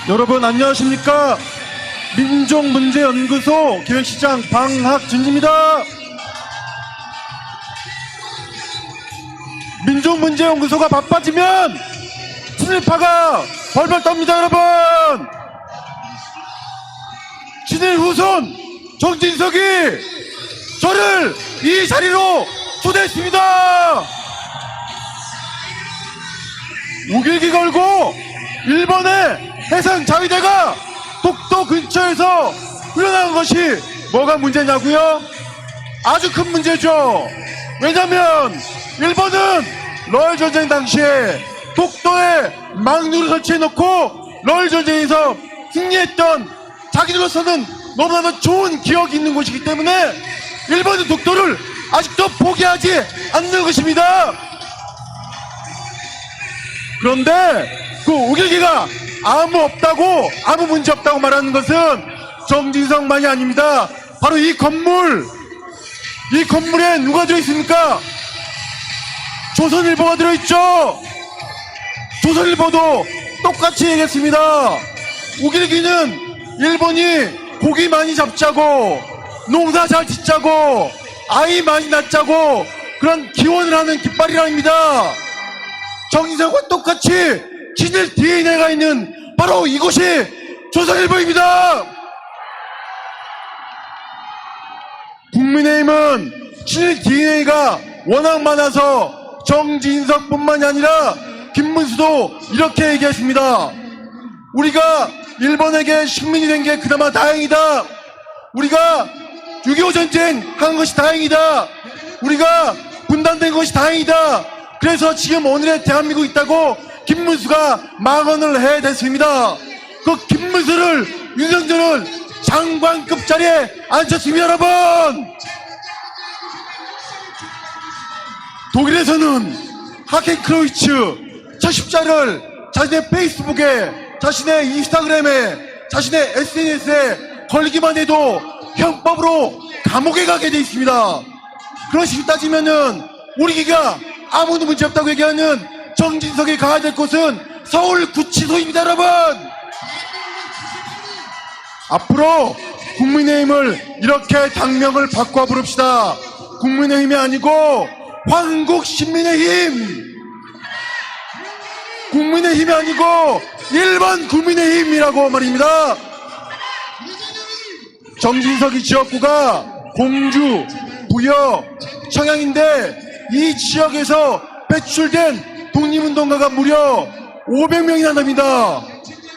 여러분 안녕하십니까? 민족문제연구소 기획시장 방학준입니다. 민족문제연구소가 바빠지면 친일파가 벌벌 떱니다. 여러분, 친일 후손 정진석이 저를 이 자리로 초대했습니다. 우길기 걸고 일본의 해상자위대가 독도 근처에서 흘러나온 것이 뭐가 문제냐고요? 아주 큰 문제죠. 왜냐면 일본은 러일 전쟁 당시에 독도에 망루를 설치해놓고 러일 전쟁에서 승리했던 자기들로서는 너무나도 좋은 기억이 있는 곳이기 때문에 일본은 독도를 아직도 포기하지 않는 것입니다. 그런데 그 우길기가 아무 문제 없다고 말하는 것은 정진석만이 아닙니다. 바로 이 건물에 누가 들어있습니까? 조선일보가 들어있죠. 조선일보도 똑같이 얘기했습니다. 우길기는 일본이 고기 많이 잡자고, 농사 잘 짓자고, 아이 많이 낳자고 그런 기원을 하는 깃발이랍니다. 정진석과 똑같이 친일 DNA가 있는 바로 이곳이 조선일보입니다. 국민의힘은 친일 DNA가 워낙 많아서 정진석뿐만이 아니라 김문수도 이렇게 얘기했습니다. 우리가 일본에게 식민이 된 게 그나마 다행이다. 우리가 6.25 전쟁 한 것이 다행이다. 우리가 분단된 것이 다행이다. 그래서 지금 오늘의 대한민국 있다고 김문수가 망언을 해댔습니다. 그 김문수를, 윤석열을 장관급 자리에 앉혔습니다. 여러분, 독일에서는 하켄크로이츠 첫0자를 자신의 페이스북에, 자신의 인스타그램에, 자신의 SNS에 걸기만 해도 형법으로 감옥에 가게 돼 있습니다. 그런 식으로 따지면은 우리 기가 아무도 문제 없다고 얘기하는 정진석이 가야 될 곳은 서울구치소입니다. 여러분, 앞으로 국민의힘을 이렇게 당명을 바꿔 부릅시다. 국민의힘이 아니고 황국신민의힘, 국민의힘이 아니고 일본 국민의힘이라고 말입니다. 정진석이 지역구가 공주, 부여, 청양인데 이 지역에서 배출된 독립운동가가 무려 500명이나 됩니다.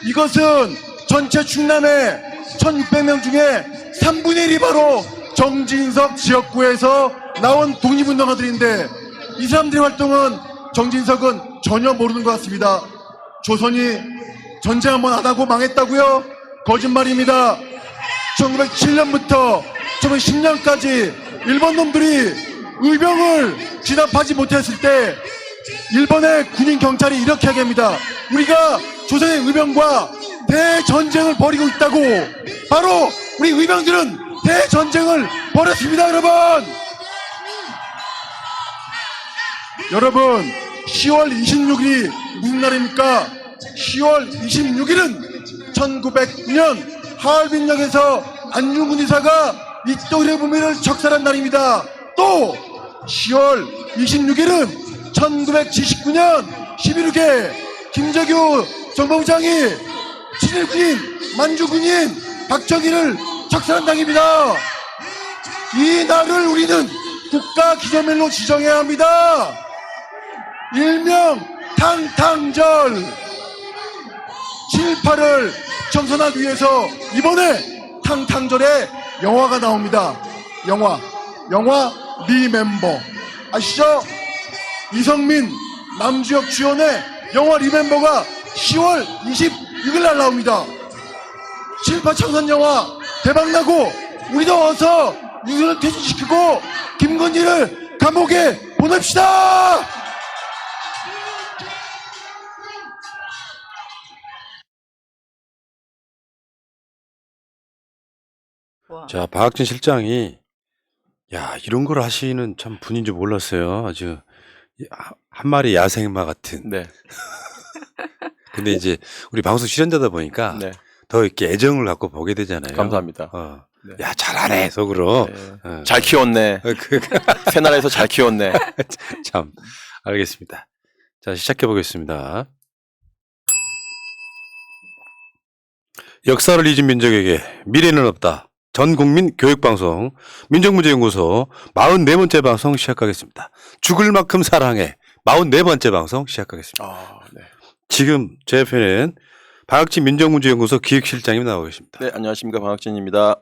이것은 전체 충남의 1600명 중에 3분의 1이 바로 정진석 지역구에서 나온 독립운동가들인데, 이 사람들의 활동은 정진석은 전혀 모르는 것 같습니다. 조선이 전쟁 한번 안 하고 망했다고요? 거짓말입니다. 1907년부터 1910년까지 일본 놈들이 의병을 진압하지 못했을 때 일본의 군인 경찰이 이렇게 얘기합니다. 우리가 조선의 의병과 대전쟁을 벌이고 있다고. 바로 우리 의병들은 대전쟁을 벌였습니다. 여러분, 10월 26일이 무슨 날입니까? 10월 26일은 1909년 하얼빈역에서 안중근 의사가 이토히로부미를 부미를 적살한 날입니다. 또 10월 26일은 1979년 11.6개 김재규 정보부장이 친일군인 만주군인 박정희를 적살한 날입니다. 이 날을 우리는 국가기념일로 지정해야 합니다. 일명 탕탕절. 친일파를 청산하기 위해서 이번에 탕탕절에 영화가 나옵니다. 영화 리멤버 아시죠? 이성민, 남주혁 주연의 영화 리멤버가 10월 26일 날 나옵니다. 친일파 청산 영화 대박나고 우리도 어서 윤석열을 퇴진시키고 김건희를 감옥에 보냅시다. 자, 박학진 실장이 이런 걸 하시는 참 분인 줄 몰랐어요. 아주 한 마리 야생마 같은. 네. 근데 이제 우리 방송 출연자다 보니까 네. 더 이렇게 애정을 갖고 보게 되잖아요. 감사합니다. 네. 야, 잘하네, 속으로. 네. 잘 키웠네. 새나라에서 잘 키웠네. 참, 알겠습니다. 자, 시작해 보겠습니다. 역사를 잊은 민족에게 미래는 없다. 전국민 교육방송 민족문제연구소 44번째 방송 시작하겠습니다. 죽을 만큼 사랑해 44번째 방송 시작하겠습니다. 네. 지금 제 옆에는 박학진 민족문제연구소 기획실장님 나오고 계십니다. 네, 안녕하십니까. 박학진입니다.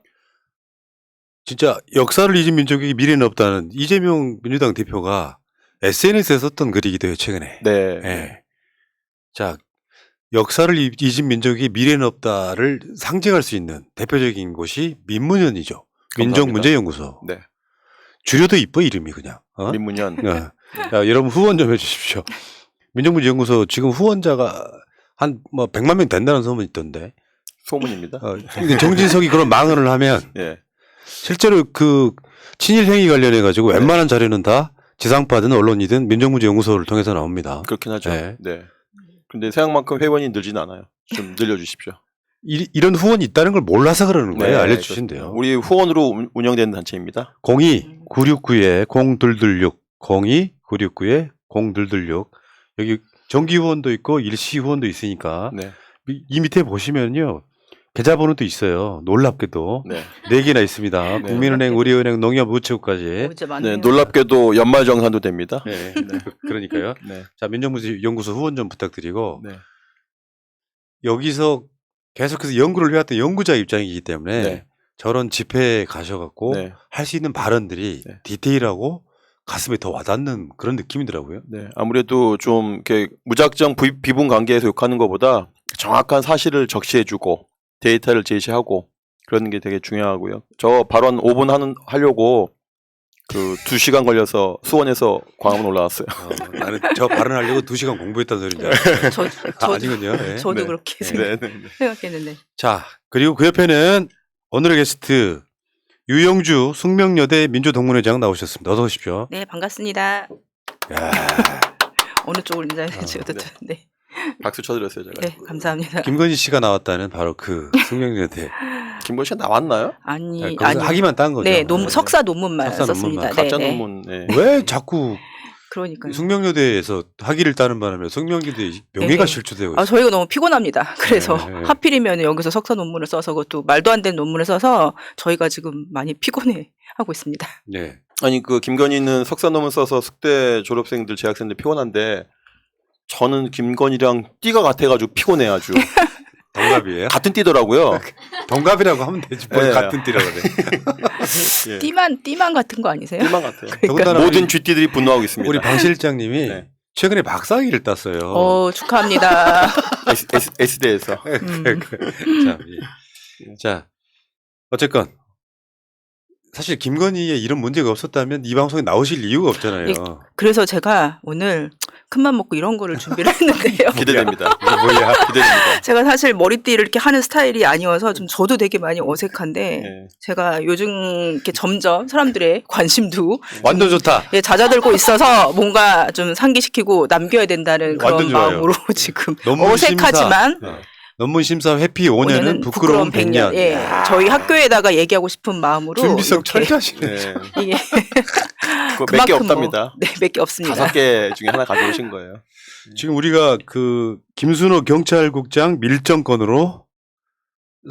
진짜 역사를 잊은 민족에게 미래는 없다는 이재명 민주당 대표가 SNS에 썼던 글이기도 해요, 최근에. 네. 네. 자, 역사를 잊은 민족이 미래는 없다를 상징할 수 있는 대표적인 곳이 민문연이죠. 민족문제연구소. 네. 줄여도 이뻐, 이름이 그냥. 민문연. 자, 여러분 후원 좀 해주십시오. 민족문제연구소 지금 후원자가 한 100만 명 된다는 소문이 있던데. 소문입니다. 근데 정진석이 그런 망언을 하면 예. 실제로 그 친일 행위 관련해 가지고 웬만한 자료는 다 지상파든 언론이든 민족문제연구소를 통해서 나옵니다. 그렇긴 하죠. 네. 네. 근데 생각만큼 회원이 늘진 않아요. 좀 늘려주십시오. 이런 후원이 있다는 걸 몰라서 그러는 거예요. 네, 알려주신대요. 우리 후원으로 운영되는 단체입니다. 02-969-0266 02-969-0266 여기 정기 후원도 있고 일시 후원도 있으니까 네. 이 밑에 보시면요. 계좌번호도 있어요. 놀랍게도 네. 4개나 있습니다. 네. 국민은행, 우리은행, 농협우체국까지. 네, 놀랍게도 연말정산도 됩니다. 네, 그러니까요. 네. 자, 민족문제연구소 후원 좀 부탁드리고 네. 여기서 계속해서 연구를 해왔던 연구자 입장이기 때문에 네. 저런 집회에 가셔갖고 네. 할 수 있는 발언들이 네. 디테일하고 가슴에 더 와닿는 그런 느낌이더라고요. 네. 아무래도 좀 이렇게 무작정 비분 관계에서 욕하는 것보다 정확한 사실을 적시해주고 데이터를 제시하고 그런 게 되게 중요하고요. 저 발언 5분 하려고 그 2시간 걸려서 수원에서 광화문 올라왔어요. 나는 저 발언하려고 2시간 공부했다는 소리인 줄 알았어요. 아니군요. 네. 저도 네. 그렇게 네. 생각했는데. 자, 그리고 그 옆에는 오늘의 게스트 유영주 숙명여대 민주동문회장 나오셨습니다. 어서 오십시오. 네, 반갑습니다. 야, 어느 쪽을 인사해주셔도 네. 네. 박수 쳐드렸어요, 제가. 네, 감사합니다. 김건희 씨가 나왔다는 바로 그 숙명여대. 김건희 씨가 나왔나요? 아니, 거기서 학위만 딴 거죠. 네, 석사 논문만 석사 썼습니다. 논문만. 가짜 네, 논문. 네. 왜 자꾸 그러니까요. 숙명여대에서 학위를 따는 바람에 숙명여대 명예가 네. 실추되고 아, 있어요. 저희가 너무 피곤합니다. 그래서 네. 하필이면 여기서 석사 논문을 써서 그것도 말도 안 되는 논문을 써서 저희가 지금 많이 피곤해 하고 있습니다. 네. 아니 그 김건희는 석사 논문 써서 숙대 졸업생들 재학생들 피곤한데 저는 김건희랑 띠가 같아가지고 피곤해 아주. 동갑이에요? 같은 띠더라고요. 동갑이라고 하면 되지. 뭘 네. 같은 띠라고 그래. 예. 띠만 같은 거 아니세요? 띠만 같아요. 더군다나 모든 우리- 쥐띠들이 분노하고 있습니다. 우리 방 실장님이 네. 최근에 박사학위를 땄어요. 축하합니다. S대에서. 자, 자, 어쨌건 사실 김건희의 이런 문제가 없었다면 이 방송에 나오실 이유가 없잖아요. 예. 그래서 제가 오늘 큰맘 먹고 이런 거를 준비를 했는데요. 기대됩니다. 이게 뭐야? 기대됩니다. 제가 사실 머리띠를 이렇게 하는 스타일이 아니어서 좀 저도 되게 많이 어색한데 네. 제가 요즘 이렇게 점점 사람들의 관심도 완전 좋다. 예, 잦아들고 있어서 뭔가 좀 상기시키고 남겨야 된다는 그런 완전 좋아요. 마음으로 지금 논문 어색하지만 심사, 논문 심사 회피 5년은 부끄러운 100년. 예, 저희 학교에다가 얘기하고 싶은 마음으로 준비성 이렇게 철저하시네. 네. 이게 그거 몇 개 그만큼 없답니다. 네, 몇 개 없습니다. 5개 중에 하나 가져오신 거예요. 지금 우리가 그 김순호 경찰국장 밀정 건으로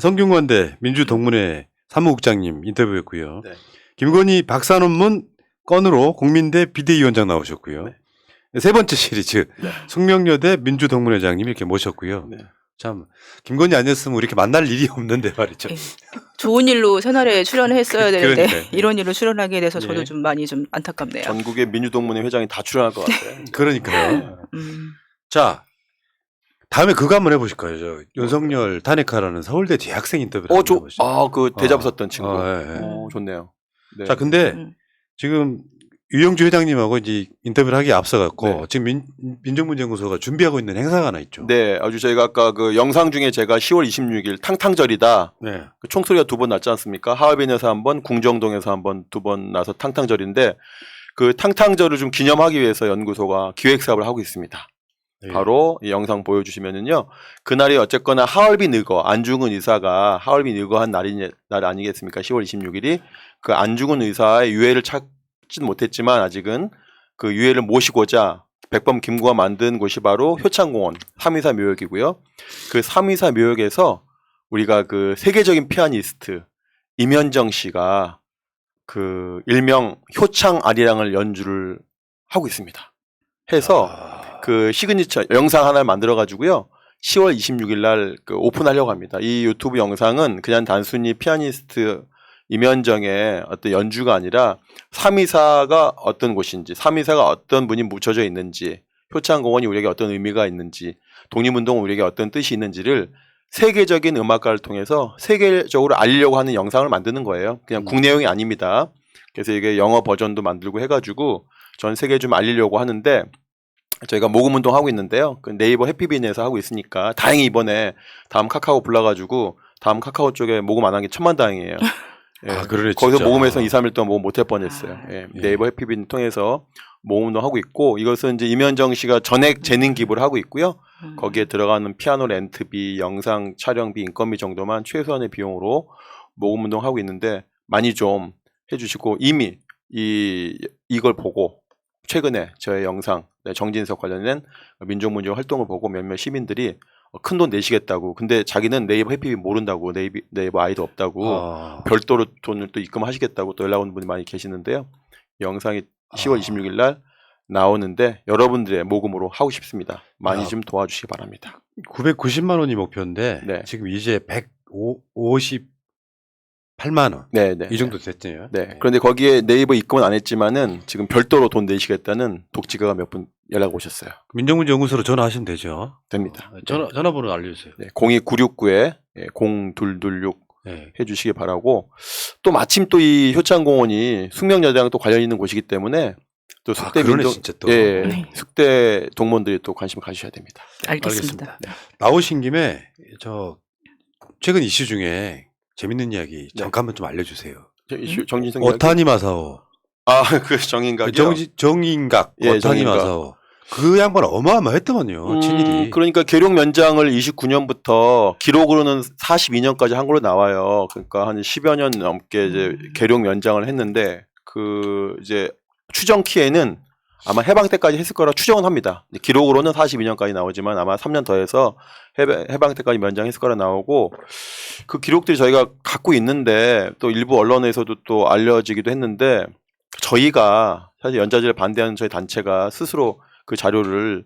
성균관대 민주동문회 사무국장님 인터뷰했고요. 네. 김건희 박사 논문 건으로 국민대 비대위원장 나오셨고요. 네. 세 번째 시리즈 네. 숙명여대 민주동문회장님 이렇게 모셨고요. 네. 참 김건희 아니었으면 우리 이렇게 만날 일이 없는데 말이죠. 예. 좋은 일로 새날에 출연했어야 되는데 그러니까요. 이런 일로 출연하게 돼서 저도 예. 좀 많이 좀 안타깝네요. 전국의 민주동문회 회장이 다 출연할 것 같아요. 그러니까요. 음. 자, 다음에 그거 한번 해보실 거예요. 저 윤석열 탄핵하라는 서울대 대학생 인터뷰를 한번 해보시죠. 그 대자부 썼던 친구. 예, 예. 좋네요. 네. 자, 근데 음. 지금 유영주 회장님하고 이제 인터뷰를 하기에 앞서갖고 네. 지금 민족문제연구소가 준비하고 있는 행사가 하나 있죠. 네, 아주 저희가 아까 그 영상 중에 제가 10월 26일 탕탕절이다. 네. 그 총소리가 2번 났지 않습니까? 하얼빈에서 한 번, 궁정동에서 한 번, 2번 나서 탕탕절인데 그 탕탕절을 좀 기념하기 위해서 연구소가 기획 사업을 하고 있습니다. 예. 바로 이 영상 보여주시면은요. 그날이 어쨌거나 하얼빈 의거 안중근 의사가 하얼빈 의거한 날 아니겠습니까? 10월 26일이 그 안중근 의사의 유해를 찾지는 못했지만 아직은 그 유해를 모시고자 백범 김구가 만든 곳이 바로 효창공원 324 묘역이고요. 그 324 묘역에서 우리가 그 세계적인 피아니스트 임현정 씨가 그 일명 효창 아리랑을 연주를 하고 있습니다. 해서 그 시그니처 영상 하나를 만들어 가지고요. 10월 26일 날 그 오픈하려고 합니다. 이 유튜브 영상은 그냥 단순히 피아니스트 임현정의 어떤 연주가 아니라 324가 어떤 곳인지, 324가 어떤 분이 묻혀져 있는지, 효창공원이 우리에게 어떤 의미가 있는지, 독립운동은 우리에게 어떤 뜻이 있는지를 세계적인 음악가를 통해서 세계적으로 알리려고 하는 영상을 만드는 거예요. 그냥 국내용이 아닙니다. 그래서 이게 영어 버전도 만들고 해가지고 전 세계에 좀 알리려고 하는데 저희가 모금운동 하고 있는데요. 그 네이버 해피빈에서 하고 있으니까 다행히 이번에 다음 카카오 불러가지고 다음 카카오 쪽에 모금 안 한 게 천만다행이에요. 예, 아, 그러네, 거기서 진짜. 모금해서 2, 3일 동안 모금 못할 뻔했어요. 예, 예. 네이버 해피빈 통해서 모금운동 하고 있고 이것은 이제 임현정 씨가 전액 재능 기부를 하고 있고요. 거기에 들어가는 피아노 렌트비, 영상 촬영비, 인건비 정도만 최소한의 비용으로 모금운동 하고 있는데 많이 좀 해주시고 이미 이걸 보고 최근에 저의 영상 정진석 관련된 민족문제 활동을 보고 몇몇 시민들이 큰 돈 내시겠다고. 근데 자기는 네이버 해피빈 모른다고. 네이버 아이도 없다고. 별도로 돈을 또 입금하시겠다고 또 연락 오는 분이 많이 계시는데요. 이 영상이 10월 26일 날 나오는데 여러분들의 모금으로 하고 싶습니다. 많이 좀 도와주시기 바랍니다. 990만 원이 목표인데 네. 지금 이제 158만 원. 네. 이 정도 됐네요. 네. 그런데 거기에 네이버 입금은 안 했지만은 지금 별도로 돈 내시겠다는 독지가가 몇 분 연락 오셨어요. 민족문제연구소로 전화하시면 되죠. 됩니다. 전화번호 알려주세요. 네. 02969에 0226 네. 해주시기 바라고 또 마침 또 이 효창공원이 숙명여대랑 또 관련 있는 곳이기 때문에 또 숙대 그러네, 민족, 진짜 또. 예, 네. 숙대 동문들이 또 관심을 가지셔야 됩니다. 알겠습니다. 나오신 김에 저 최근 이슈 중에 재밌는 이야기 잠깐만 좀 알려주세요. 정진성 오타니 마사오. 그 정인각이요. 정인각. 예, 오타니 정인각. 마사오. 그 양반 어마어마했더만요. 친일이. 그러니까 계룡 면장을 29년부터 기록으로는 42년까지 한 걸로 나와요. 그러니까 한 10여 년 넘게 이제 계룡 면장을 했는데 그 이제 추정 키에는 아마 해방 때까지 했을 거라 추정은 합니다. 기록으로는 42년까지 나오지만 아마 3년 더해서 해방 때까지 면장했을 거라 나오고 그 기록들이 저희가 갖고 있는데 또 일부 언론에서도 또 알려지기도 했는데 저희가 사실 연좌제를 반대하는 저희 단체가 스스로 그 자료를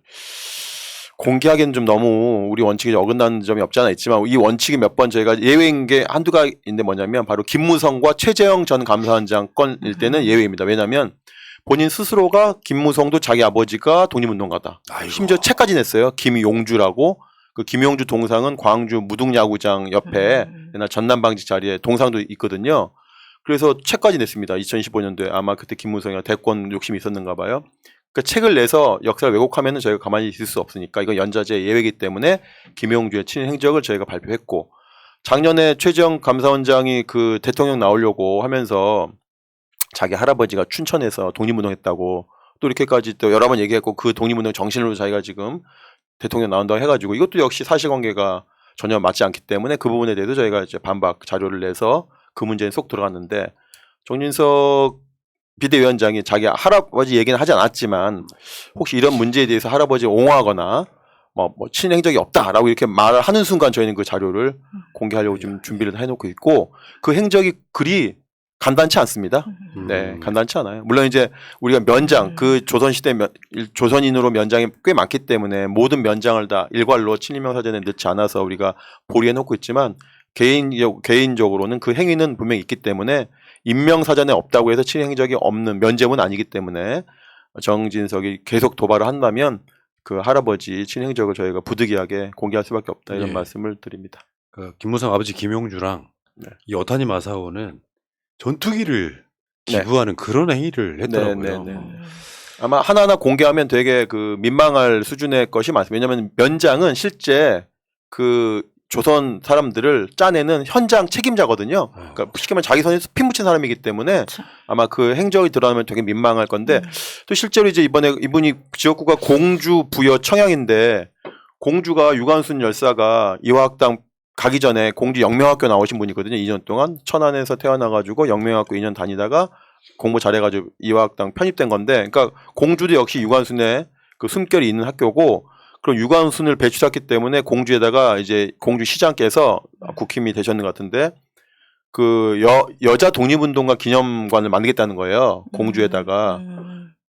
공개하기는 좀 너무 우리 원칙에 어긋나는 점이 없지 않아 있지만 이 원칙이 몇 번 저희가 예외인 게 한두가 있는데 뭐냐면 바로 김무성과 최재형 전 감사원장 건일 때는 예외입니다. 왜냐하면 본인 스스로가 김무성도 자기 아버지가 독립운동가다. 아이고. 심지어 책까지 냈어요. 김용주라고. 그 김용주 동상은 광주 무등야구장 옆에 옛날 전남방지 자리에 동상도 있거든요. 그래서 책까지 냈습니다. 2015년도에 아마 그때 김무성이가 대권 욕심이 있었는가 봐요. 그 책을 내서 역사를 왜곡하면은 저희가 가만히 있을 수 없으니까 이건 연좌제 예외이기 때문에 김용주의 친일 행적을 저희가 발표했고 작년에 최재형 감사원장이 그 대통령 나오려고 하면서 자기 할아버지가 춘천에서 독립운동했다고 또 이렇게까지 또 여러 번 얘기했고 그 독립운동 정신으로 자기가 지금 대통령 나온다고 해가지고 이것도 역시 사실관계가 전혀 맞지 않기 때문에 그 부분에 대해서 저희가 이제 반박 자료를 내서 그 문제에 쏙 들어갔는데 정진석 비대위원장이 자기 할아버지 얘기는 하지 않았지만 혹시 이런 문제에 대해서 할아버지 옹호하거나 뭐 친일 행적이 없다라고 이렇게 말을 하는 순간 저희는 그 자료를 공개하려고 지금 준비를 해놓고 있고 그 행적이 그리 간단치 않습니다. 네, 간단치 않아요. 물론 이제 우리가 면장 그 조선시대 조선인으로 면장이 꽤 많기 때문에 모든 면장을 다 일괄로 친일명사전에 넣지 않아서 우리가 보리해놓고 있지만 개인적으로는 그 행위는 분명히 있기 때문에 인명사전에 없다고 해서 친일 행적이 없는 면제문 아니기 때문에 정진석이 계속 도발을 한다면 그 할아버지 친일 행적을 저희가 부득이하게 공개할 수밖에 없다 이런 말씀을 드립니다. 그 김무성 아버지 김용주랑 이 오타니 마사오는 전투기를 기부하는 그런 행위를 했더라고요. 아마 하나하나 공개하면 되게 그 민망할 수준의 것이 많습니다. 왜냐하면 면장은 실제 그 조선 사람들을 짜내는 현장 책임자거든요. 그러니까 쉽게 말하면 자기 손에 피 묻힌 사람이기 때문에 아마 그 행적이 드러나면 되게 민망할 건데 또 실제로 이제 이번에 이분이 지역구가 공주, 부여, 청양인데 공주가 유관순 열사가 이화학당 가기 전에 공주 영명학교 나오신 분이거든요. 2년 동안 천안에서 태어나가지고 영명학교 2년 다니다가 공부 잘해가지고 이화학당 편입된 건데, 그러니까 공주도 역시 유관순의 그 숨결이 있는 학교고, 그럼 유관순을 배출했기 때문에 공주에다가 이제 공주 시장께서 국힘이 되셨는 것 같은데 그 여자 독립운동가 기념관을 만들겠다는 거예요. 공주에다가.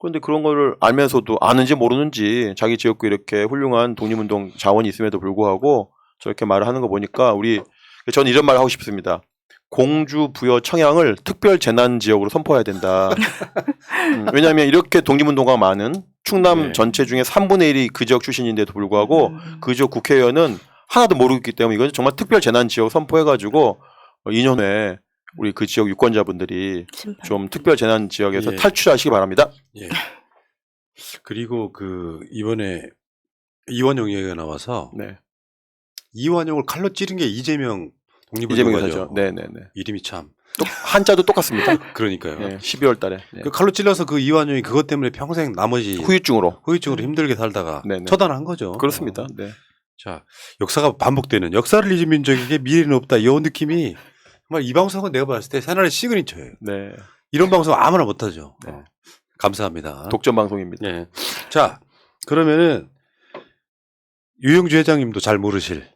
그런데 그런 거를 알면서도 아는지 모르는지 자기 지역구에 이렇게 훌륭한 독립운동 자원이 있음에도 불구하고 저렇게 말을 하는 거 보니까 저는 이런 말을 하고 싶습니다. 공주, 부여, 청양을 특별 재난 지역으로 선포해야 된다. 왜냐하면 이렇게 독립운동가가 많은 충남 네. 전체 중에 3분의 1이 그 지역 출신인데도 불구하고 그 지역 국회의원은 하나도 모르고 있기 때문에 이건 정말 특별 재난 지역 선포해가지고 2년 후에 우리 그 지역 유권자분들이 좀 특별 재난 지역에서 예. 탈출하시기 바랍니다. 예. 그리고 그 이번에 이완용 얘기가 나와서 네. 이완용을 칼로 찌른 게 이재명 이재명 독립운동가죠. 사죠. 네네네. 이름이 참. 한자도 똑같습니다. 그러니까요. 네, 12월 달에. 네. 그 칼로 찔러서 그 이완용이 그것 때문에 평생 나머지 후유증으로. 힘들게 살다가 네네. 처단한 거죠. 그렇습니다. 네. 자, 역사가 반복되는 역사를 잊은 민족에게 미래는 없다. 이 느낌이 정말 이 방송은 내가 봤을 때 새날의 시그니처예요. 네. 이런 방송 아무나 못하죠. 네. 감사합니다. 독점 방송입니다. 네. 자, 그러면은 유영주 회장님도 잘 모르실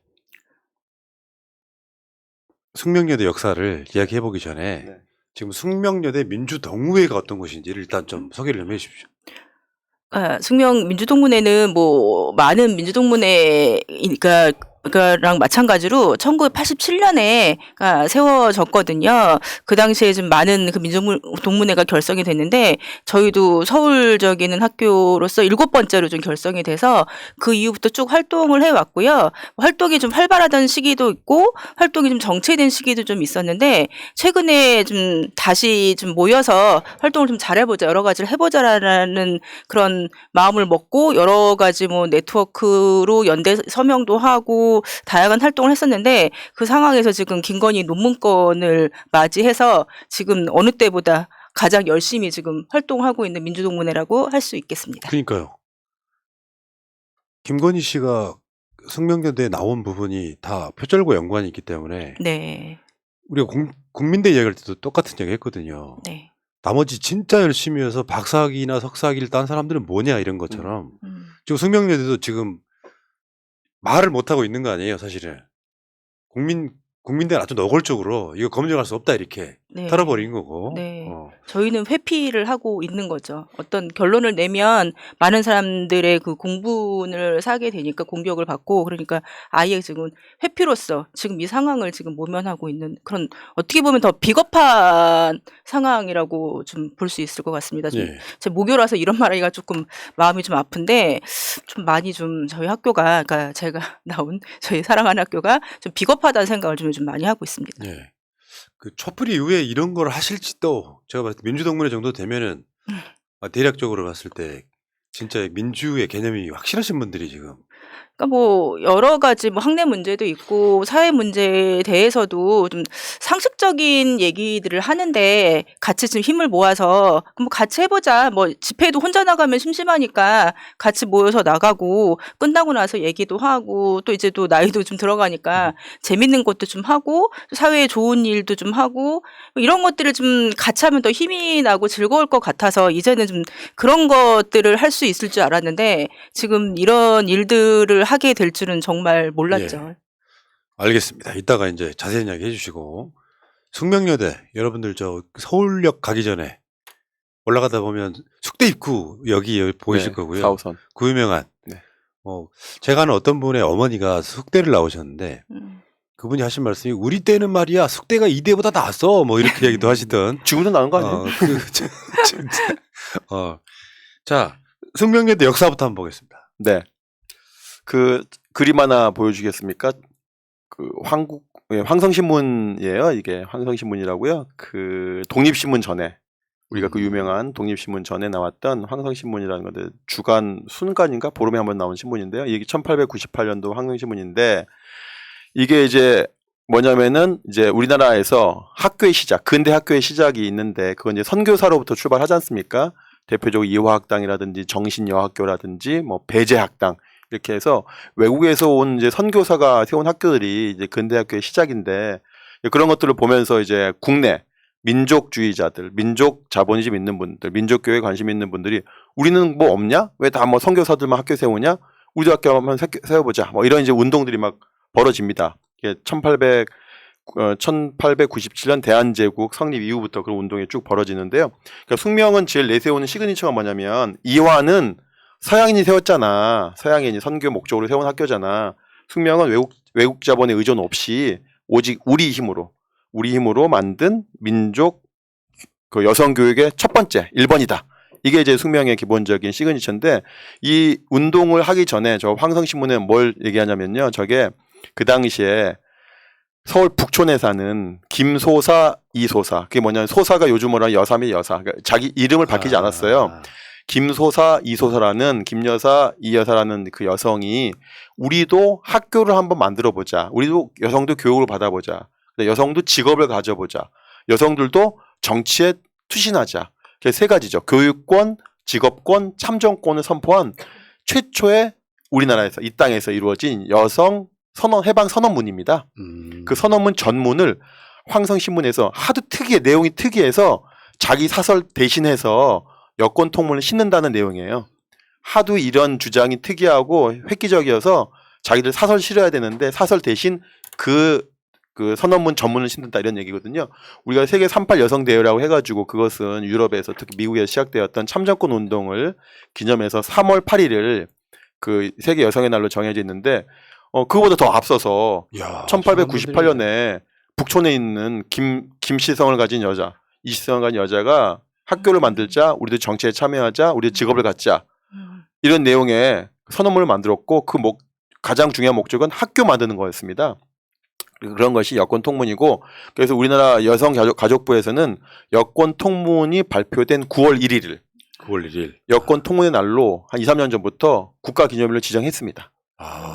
숙명여대 역사를 이야기해 보기 전에 네. 지금 숙명여대 민주동무회가 어떤 곳인지를 일단 좀 소개를 좀 해주십시오. 숙명 민주동문회는 뭐 많은 민주동문회 랑 마찬가지로 1987년에 세워졌거든요. 그 당시에 좀 많은 그 민주동문회가 결성이 됐는데 저희도 서울적인 학교로서 7번째로 좀 결성이 돼서 그 이후부터 쭉 활동을 해왔고요. 활동이 좀 활발하던 시기도 있고 활동이 좀 정체된 시기도 좀 있었는데 최근에 좀 다시 좀 모여서 활동을 좀 잘해보자, 여러 가지를 해보자라는 그런 마음을 먹고 여러 가지 뭐 네트워크로 연대 서명도 하고 다양한 활동을 했었는데 그 상황에서 지금 김건희 논문건을 맞이해서 지금 어느 때보다 가장 열심히 지금 활동하고 있는 민주동문회라고 할 수 있겠습니다. 그러니까요. 김건희 씨가 숙명여대에 나온 부분이 다 표절과 연관이 있기 때문에 네. 우리가 국민대 이야기할 때도 똑같은 이야기 했거든요. 네. 나머지 진짜 열심히 해서 박사학위나 석사학위를 딴 사람들은 뭐냐 이런 것처럼 지금 숙명여대도 지금 말을 못하고 있는 거 아니에요, 사실은. 국민대는 아주 노골적으로 이거 검증할 수 없다 이렇게 네. 털어버린 거고. 네. 저희는 회피를 하고 있는 거죠. 어떤 결론을 내면 많은 사람들의 그 공분을 사게 되니까 공격을 받고 그러니까 아예 지금 회피로서 지금 이 상황을 지금 모면하고 있는 그런 어떻게 보면 더 비겁한 상황이라고 좀 볼 수 있을 것 같습니다. 좀 예. 제 모교라서 이런 말하기가 조금 마음이 좀 아픈데 좀 많이 좀 저희 학교가 그러니까 제가 나온 저희 사랑하는 학교가 좀 비겁하다는 생각을 좀 요즘 많이 하고 있습니다. 예. 그 촛불 이후에 이런 걸 하실지도 제가 봤을 때 민주동문회 정도 되면은 대략적으로 봤을 때 진짜 민주의 개념이 확실하신 분들이 지금 그러니까 뭐 여러 가지 뭐 학내 문제도 있고 사회 문제에 대해서도 좀 상식적인 얘기들을 하는데 같이 좀 힘을 모아서 뭐 같이 해보자. 뭐 집회도 혼자 나가면 심심하니까 같이 모여서 나가고 끝나고 나서 얘기도 하고 또 이제 또 나이도 좀 들어가니까 재밌는 것도 좀 하고 사회에 좋은 일도 좀 하고 이런 것들을 좀 같이 하면 더 힘이 나고 즐거울 것 같아서 이제는 좀 그런 것들을 할 수 있을 줄 알았는데 지금 이런 일들을 하게 될 줄은 정말 몰랐죠. 예. 알겠습니다. 이따가 이제 자세히 이야기 해주시고 숙명여대 여러분들 저 서울역 가기 전에 올라가다 보면 숙대 입구 여기 보이실 네, 거고요. 4호선. 그 유명한 네. 제가 아는 어떤 분의 어머니가 숙대를 나오셨는데 그분이 하신 말씀이 우리 때는 말이야 숙대가 이대보다 나았어 뭐 이렇게 얘기도 하시던 지금도 나는 거 아니에요? 자 숙명여대 역사부터 한번 보겠습니다. 네. 그 그림 하나 보여주겠습니까? 그 황성신문이에요. 이게 황성신문이라고요. 그 독립신문 전에 우리가 그 유명한 독립신문 전에 나왔던 황성신문이라는 건데 주간 순간인가 보름에 한번 나온 신문인데요. 이게 1898년도 황성신문인데 이게 이제 뭐냐면은 이제 우리나라에서 학교의 시작, 근대 학교의 시작이 있는데 그건 이제 선교사로부터 출발하지 않습니까? 대표적으로 이화학당이라든지 정신여학교라든지 뭐 배제학당 이렇게 해서 외국에서 온 이제 선교사가 세운 학교들이 이제 근대 학교의 시작인데 그런 것들을 보면서 이제 국내 민족주의자들, 민족 자본주의 있는 분들, 민족교회에 관심 있는 분들이 우리는 뭐 없냐? 왜 다 뭐 선교사들만 학교 세우냐? 우리도 학교 한번 세워보자. 뭐 이런 이제 운동들이 막 벌어집니다. 1897년 대한제국 성립 이후부터 그런 운동이 쭉 벌어지는데요. 그러니까 숙명은 제일 내세우는 시그니처가 뭐냐면 이화는 서양인이 세웠잖아. 서양인이 선교 목적으로 세운 학교잖아. 숙명은 외국 자본의 의존 없이 오직 우리 힘으로 만든 민족 그 여성 교육의 첫 번째 1번이다. 이게 이제 숙명의 기본적인 시그니처인데 이 운동을 하기 전에 저 황성신문에 뭘 얘기하냐면요. 저게 그 당시에 서울 북촌에 사는 김소사, 이소사. 그게 뭐냐면 소사가 요즘으로 여사미 여사. 그러니까 자기 이름을 밝히지 않았어요. 김소사, 이소사라는 김여사, 이여사라는 그 여성이 우리도 학교를 한번 만들어 보자. 우리도 여성도 교육을 받아보자. 여성도 직업을 가져보자. 여성들도 정치에 투신하자. 세 가지죠. 교육권, 직업권, 참정권을 선포한 최초의 우리나라에서 이 땅에서 이루어진 여성 선언 해방 선언문입니다. 그 선언문 전문을 황성신문에서 하도 내용이 특이해서 자기 사설 대신해서 여권 통문을 싣는다는 내용이에요. 하도 이런 주장이 특이하고 획기적이어서 자기들 사설 실어야 되는데 사설 대신 그 선언문 전문을 싣는다 이런 얘기거든요. 우리가 세계 38 여성 대회라고 해가지고 그것은 유럽에서 특히 미국에서 시작되었던 참정권 운동을 기념해서 3월 8일을 그 세계 여성의 날로 정해져 있는데 그거보다 더 앞서서 1898년에 북촌에 있는 김시성을 가진 여자, 이시성을 가진 여자가 학교를 만들자, 우리도 정치에 참여하자, 우리도 직업을 갖자 이런 내용의 선언문을 만들었고 그 가장 중요한 목적은 학교 만드는 거였습니다. 그런 것이 여권 통문이고 그래서 우리나라 여성가족부에서는 여권 통문이 발표된 9월 1일 여권 통문의 날로 한 2, 3년 전부터 국가기념일로 지정했습니다.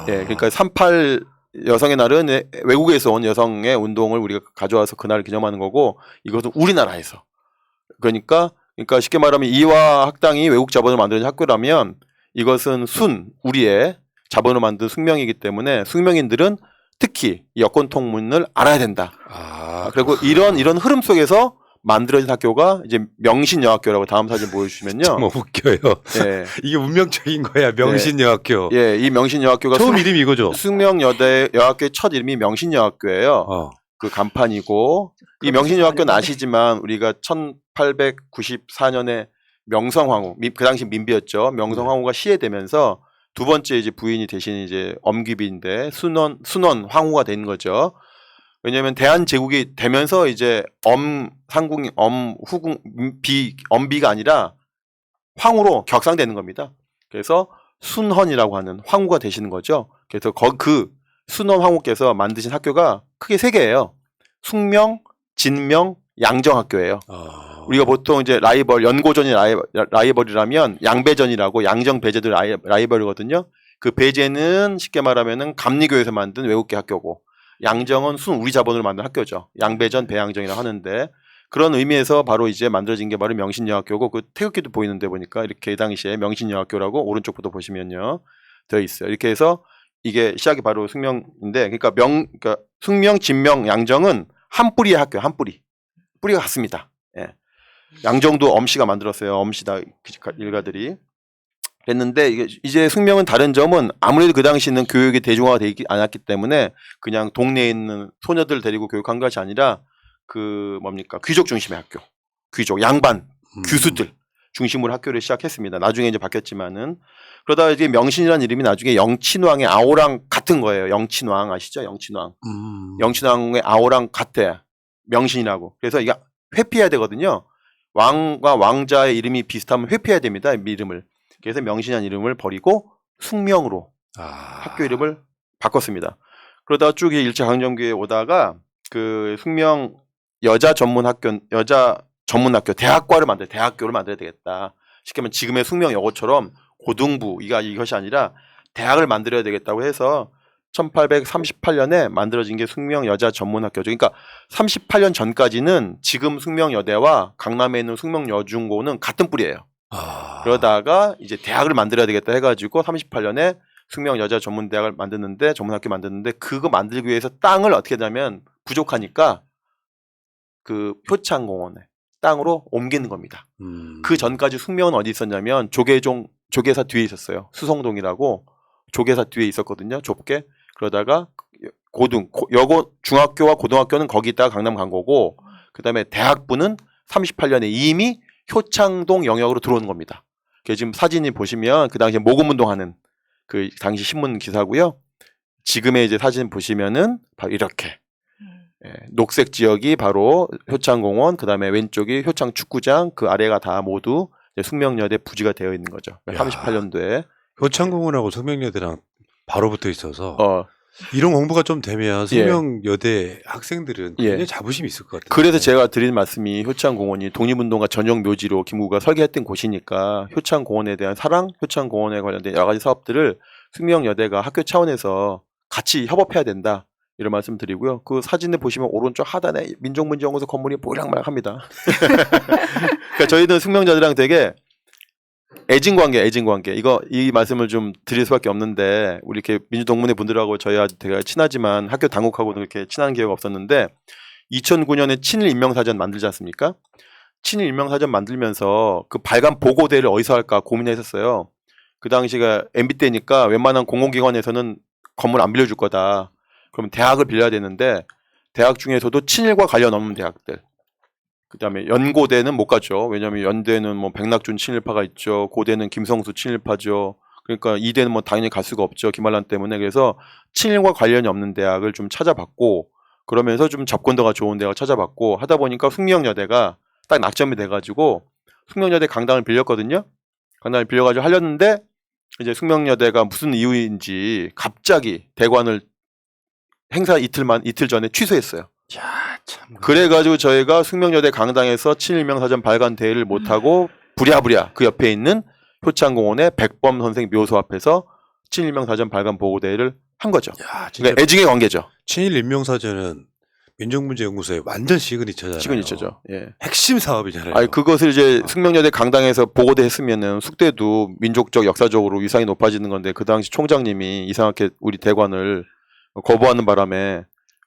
예, 그러니까 38 여성의 날은 외국에서 온 여성의 운동을 우리가 가져와서 그날을 기념하는 거고 이것은 우리나라에서 그러니까 쉽게 말하면 이화 학당이 외국 자본을 만드는 학교라면 이것은 우리의 자본을 만든 숙명이기 때문에 숙명인들은 특히 여권 통문을 알아야 된다. 그리고 이런 흐름 속에서 만들어진 학교가 이제 명신여학교라고 다음 사진 보여주시면요. 정말 웃겨요. 예. 이게 운명적인 거야. 명신여학교. 예, 이 명신여학교가 처음 이름이 이거죠. 숙명여학교의 첫 이름이 명신여학교예요. 그 간판이고 이 명신여학교는 아시지만 우리가 1894년에 명성황후, 그 당시 민비였죠. 명성황후가 시해되면서 두 번째 이제 부인이 대신 이제 엄귀비인데 순원 황후가 된 거죠. 왜냐하면 대한제국이 되면서 이제 엄비가 아니라 황후로 격상되는 겁니다. 그래서 순헌이라고 하는 황후가 되시는 거죠. 그래서 그 순헌 황후께서 만드신 학교가 크게 3개예요. 숙명, 진명, 양정학교예요. 우리가 보통 이제 연고전이 라이벌이라면 양배전이라고 양정 배제도 라이벌이거든요. 그 배제는 쉽게 말하면은 감리교에서 만든 외국계 학교고 양정은 우리 자본으로 만든 학교죠. 양배전, 배양정이라고 하는데 그런 의미에서 바로 이제 만들어진 게 바로 명신여학교고 그 태극기도 보이는데 보니까 이렇게 당시에 명신여학교라고 오른쪽부터 보시면요 되어 있어요. 이렇게 해서 이게 시작이 바로 숙명인데 그러니까 숙명, 진명, 양정은 한 뿌리의 학교, 한 뿌리가 같습니다. 예. 양정도 엄씨가 만들었어요. 엄씨다 일가들이. 했는데 이제 숙명은 다른 점은 아무래도 그 당시는 교육이 대중화가 되지 않았기 때문에 그냥 동네에 있는 소녀들 데리고 교육한 것이 아니라 귀족 중심의 학교, 귀족, 양반, 규수들 중심으로 학교를 시작했습니다. 나중에 이제 바뀌었지만은 그러다가 이제 명신이라는 이름이 나중에 영친왕의 아오랑 같은 거예요. 영친왕 아시죠? 영친왕. 영친왕의 아오랑 같아. 명신이라고. 그래서 이게 회피해야 되거든요. 왕과 왕자의 이름이 비슷하면 회피해야 됩니다. 이름을. 그래서 명신이라는 이름을 버리고 숙명으로 학교 이름을 바꿨습니다. 그러다가 쭉 일제강점기에 오다가 그 숙명 여자 전문학교, 대학교를 만들어야 되겠다. 쉽게 말하면 지금의 숙명여고처럼 고등부 이것이 아니라 대학을 만들어야 되겠다고 해서 1838년에 만들어진 게 숙명여자 전문학교죠. 그러니까 38년 전까지는 지금 숙명여대와 강남에 있는 숙명여중고는 같은 뿌리예요. 그러다가 이제 대학을 만들어야 되겠다 해가지고 38년에 숙명여자 전문대학을 만드는데 전문학교 만드는데 그거 만들기 위해서 땅을 어떻게 하냐면 부족하니까 그 효창공원에 땅으로 옮기는 겁니다. 그 전까지 숙명은 어디 있었냐면 조계사 뒤에 있었어요. 수성동이라고 조계사 뒤에 있었거든요. 좁게. 그러다가 중학교와 고등학교는 거기 있다가 강남 간 거고 그다음에 대학부는 38년에 이미 효창동 영역으로 들어오는 겁니다. 지금 사진이 보시면 그 당시에 모금운동하는 그 당시 신문 기사고요. 지금의 이제 사진 보시면은 바로 이렇게 녹색 지역이 바로 효창공원, 그 다음에 왼쪽이 효창축구장, 그 아래가 다 모두 숙명여대 부지가 되어 있는 거죠. 38년도에 효창공원하고 숙명여대랑 바로 붙어 있어서 이런 공부가 좀 되면 숙명여대 학생들은 굉장히 자부심이 있을 것 같아요. 그래서 제가 드린 말씀이 효창공원이 독립운동가 전용 묘지로 김구가 설계했던 곳이니까 효창공원에 대한 사랑, 효창공원에 관련된 여러 가지 사업들을 숙명여대가 학교 차원에서 같이 협업해야 된다. 이런 말씀 드리고요. 그 사진에 보시면 오른쪽 하단에 민족문제연구소 건물이 보이락말락합니다. 그러니까 저희는 숙명여대랑 되게 애증관계. 이 말씀을 좀 드릴 수밖에 없는데 우리 이렇게 민주동문회 분들하고 저희 아주 되게 친하지만 학교 당국하고도 이렇게 친한 기회가 없었는데 2009년에 친일 인명사전 만들지 않습니까? 친일 인명사전 만들면서 그 발간 보고대를 어디서 할까 고민했었어요. 그 당시가 MB 때니까 웬만한 공공기관에서는 건물 안 빌려줄 거다. 그러면 대학을 빌려야 되는데 대학 중에서도 친일과 관련 없는 대학들. 그다음에 연고대는 못 가죠. 왜냐하면 연대는 뭐 백낙준 친일파가 있죠. 고대는 김성수 친일파죠. 그러니까 이대는 뭐 당연히 갈 수가 없죠. 김한란 때문에. 그래서 친일과 관련이 없는 대학을 좀 찾아봤고 그러면서 좀 접근도가 좋은 대학을 찾아봤고 하다 보니까 숙명여대가 딱 낙점이 돼가지고 숙명여대 강당을 빌렸거든요. 강당을 빌려가지고 하렸는데 이제 숙명여대가 무슨 이유인지 갑자기 대관을 행사 이틀 전에 취소했어요. 야, 참. 그래가지고 저희가 숙명여대 강당에서 친일명사전 발간 대회를 못하고 부랴부랴 그 옆에 있는 효창공원의 백범 선생 묘소 앞에서 친일명사전 발간 보고대회를 한 거죠. 야, 진짜 그러니까 애증의 관계죠. 친일 인명사전은 민족문제연구소의 완전 시그니처잖아요. 시그니처죠. 예. 핵심 사업이잖아요. 아니 그것을 이제 숙명여대 강당에서 보고대 했으면은 숙대도 민족적 역사적으로 위상이 높아지는 건데 그 당시 총장님이 이상하게 우리 대관을 거부하는 바람에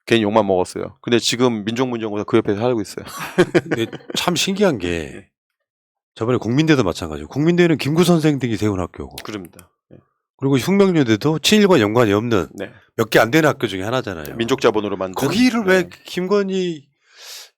괜히 욕만 먹었어요. 근데 지금 민족문제연구소 그 옆에서 살고 있어요. 근데 참 신기한 게 저번에 국민대도 마찬가지고 국민대는 김구 선생 등이 세운 학교고 그럽니다. 예. 그리고 숙명여대도 친일과 연관이 없는 네. 몇 개 안 되는 학교 중에 하나잖아요. 민족자본으로 만든 거기를 네. 왜 김건희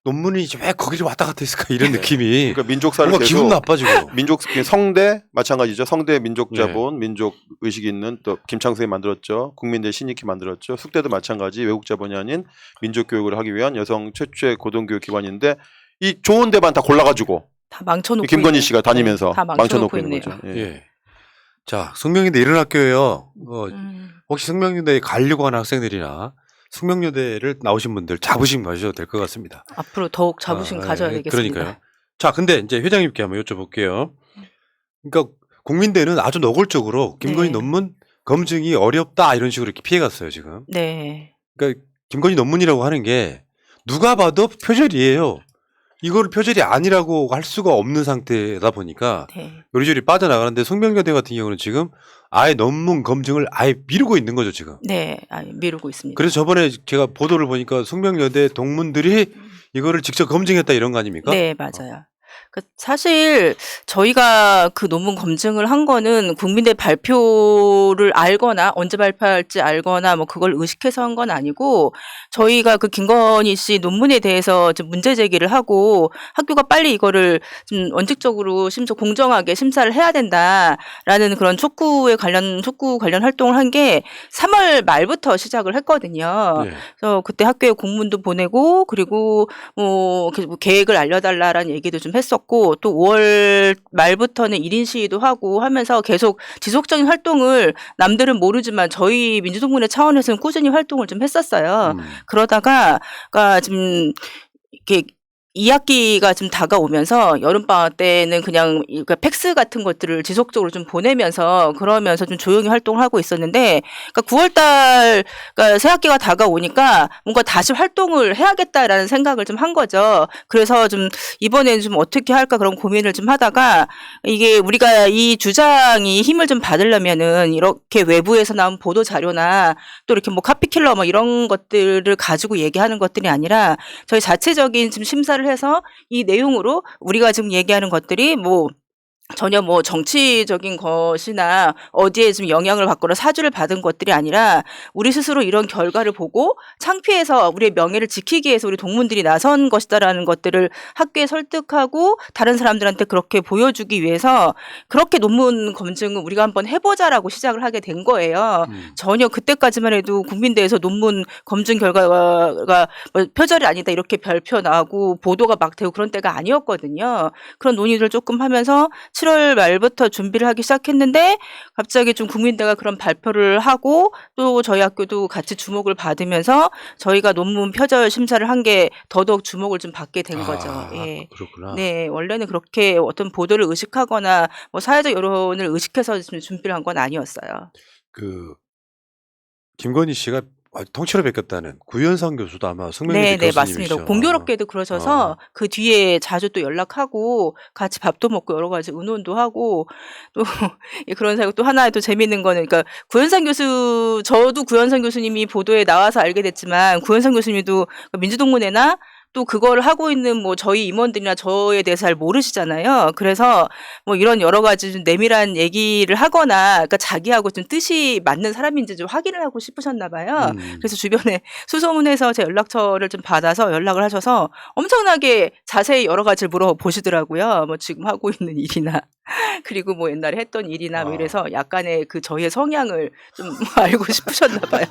논문이 왜 거기를 왔다 갔다 했을까 이런 느낌이 그러니까 민족사를 뭔가 기분 나빠지고 민족 성대 마찬가지죠. 성대 민족자본, 민족 의식이 있는 또 김창수에 만들었죠. 국민대 신익희 만들었죠. 숙대도 마찬가지 외국 자본이 아닌 민족 교육을 하기 위한 여성 최초의 고등교육 기관인데 이 좋은 데만 다 골라가지고 다 망쳐놓고 김건희 있네요. 씨가 다니면서 다 망쳐놓고 있는 있네요. 거죠. 예. 예. 자, 숙명여대 이런 학교예요. 혹시 숙명여대에 가려고 하는 학생들이나 숙명여대를 나오신 분들 자부심 가지셔도 될 것 같습니다. 앞으로 더욱 자부심 가져야 되겠습니다. 그러니까요. 자, 근데 이제 회장님께 한번 여쭤볼게요. 그러니까 국민대는 아주 노골적으로 김건희 네. 논문 검증이 어렵다 이런 식으로 이렇게 피해갔어요 지금. 네. 그러니까 김건희 논문이라고 하는 게 누가 봐도 표절이에요. 이거를 표절이 아니라고 할 수가 없는 상태다 보니까 네. 요리조리 빠져나가는데 숙명여대 같은 경우는 지금 아예 논문 검증을 아예 미루고 있는 거죠 지금. 네. 미루고 있습니다. 그래서 저번에 제가 보도를 보니까 숙명여대 동문들이 이거를 직접 검증했다 이런 거 아닙니까? 네, 맞아요. 사실 저희가 그 논문 검증을 한 거는 국민대 발표를 알거나 언제 발표할지 알거나 뭐 그걸 의식해서 한 건 아니고 저희가 그 김건희 씨 논문에 대해서 좀 문제 제기를 하고 학교가 빨리 이거를 좀 원칙적으로 심지어 공정하게 심사를 해야 된다라는 그런 촉구 관련 활동을 한 게 3월 말부터 시작을 했거든요. 네. 그래서 그때 학교에 공문도 보내고 그리고 뭐 계획을 알려달라라는 얘기도 좀 했었고 또 5월 말부터는 1인 시위도 하고 하면서 계속 지속적인 활동을 남들은 모르지만 저희 민주동문회 차원에서는 꾸준히 활동을 좀 했었어요. 그러다가 지금 이렇게 2학기가 좀 다가오면서 여름방학 때는 그냥 그러니까 팩스 같은 것들을 지속적으로 좀 보내면서 그러면서 좀 조용히 활동을 하고 있었는데 그러니까 9월달 그러니까 새 학기가 다가오니까 뭔가 다시 활동을 해야겠다라는 생각을 좀 한 거죠. 그래서 좀 이번에는 좀 어떻게 할까 그런 고민을 좀 하다가 이게 우리가 이 주장이 힘을 좀 받으려면은 이렇게 외부에서 나온 보도 자료나 또 이렇게 뭐 카피킬러 뭐 이런 것들을 가지고 얘기하는 것들이 아니라 저희 자체적인 지금 심사를 해서 이 내용으로 우리가 지금 얘기하는 것들이 뭐 전혀 뭐 정치적인 것이나 어디에 좀 영향을 받거나 사주를 받은 것들이 아니라 우리 스스로 이런 결과를 보고 창피해서 우리의 명예를 지키기 위해서 우리 동문들이 나선 것이다라는 것들을 학교에 설득하고 다른 사람들한테 그렇게 보여주기 위해서 그렇게 논문 검증을 우리가 한번 해보자라고 시작을 하게 된 거예요. 전혀 그때까지만 해도 국민대에서 논문 검증 결과가 뭐 표절이 아니다 이렇게 별표 나오고 보도가 막 되고 그런 때가 아니었거든요. 그런 논의를 조금 하면서 7월 말부터 준비를 하기 시작했는데 갑자기 좀 국민대가 그런 발표를 하고 또 저희 학교도 같이 주목을 받으면서 저희가 논문 표절 심사를 한 게 더더욱 주목을 좀 받게 된 거죠. 예. 그렇구나. 네, 원래는 그렇게 어떤 보도를 의식하거나 뭐 사회적 여론을 의식해서 지금 준비를 한 건 아니었어요. 그 김건희 씨가 통째로 뵙겠다는 구현상 교수도 아마 숙명여대 네, 네, 교수님이시죠. 맞습니다. 공교롭게도 그러셔서 그 뒤에 자주 또 연락하고 같이 밥도 먹고 여러 가지 의논도 하고 또 그런 사이고 또 하나 또 재밌는 거는 그러니까 구현상 교수 저도 구현상 교수님이 보도에 나와서 알게 됐지만 구현상 교수님도 민주동문회나 또 그거를 하고 있는 뭐 저희 임원들이나 저에 대해서 잘 모르시잖아요. 그래서 뭐 이런 여러 가지 좀 내밀한 얘기를 하거나 그러니까 자기하고 좀 뜻이 맞는 사람인지 좀 확인을 하고 싶으셨나 봐요. 그래서 주변에 수소문해서 제 연락처를 좀 받아서 연락을 하셔서 엄청나게 자세히 여러 가지를 물어보시더라고요. 뭐 지금 하고 있는 일이나 그리고 뭐 옛날에 했던 일이나 뭐 이래서 약간의 그 저희의 성향을 좀 알고 싶으셨나 봐요.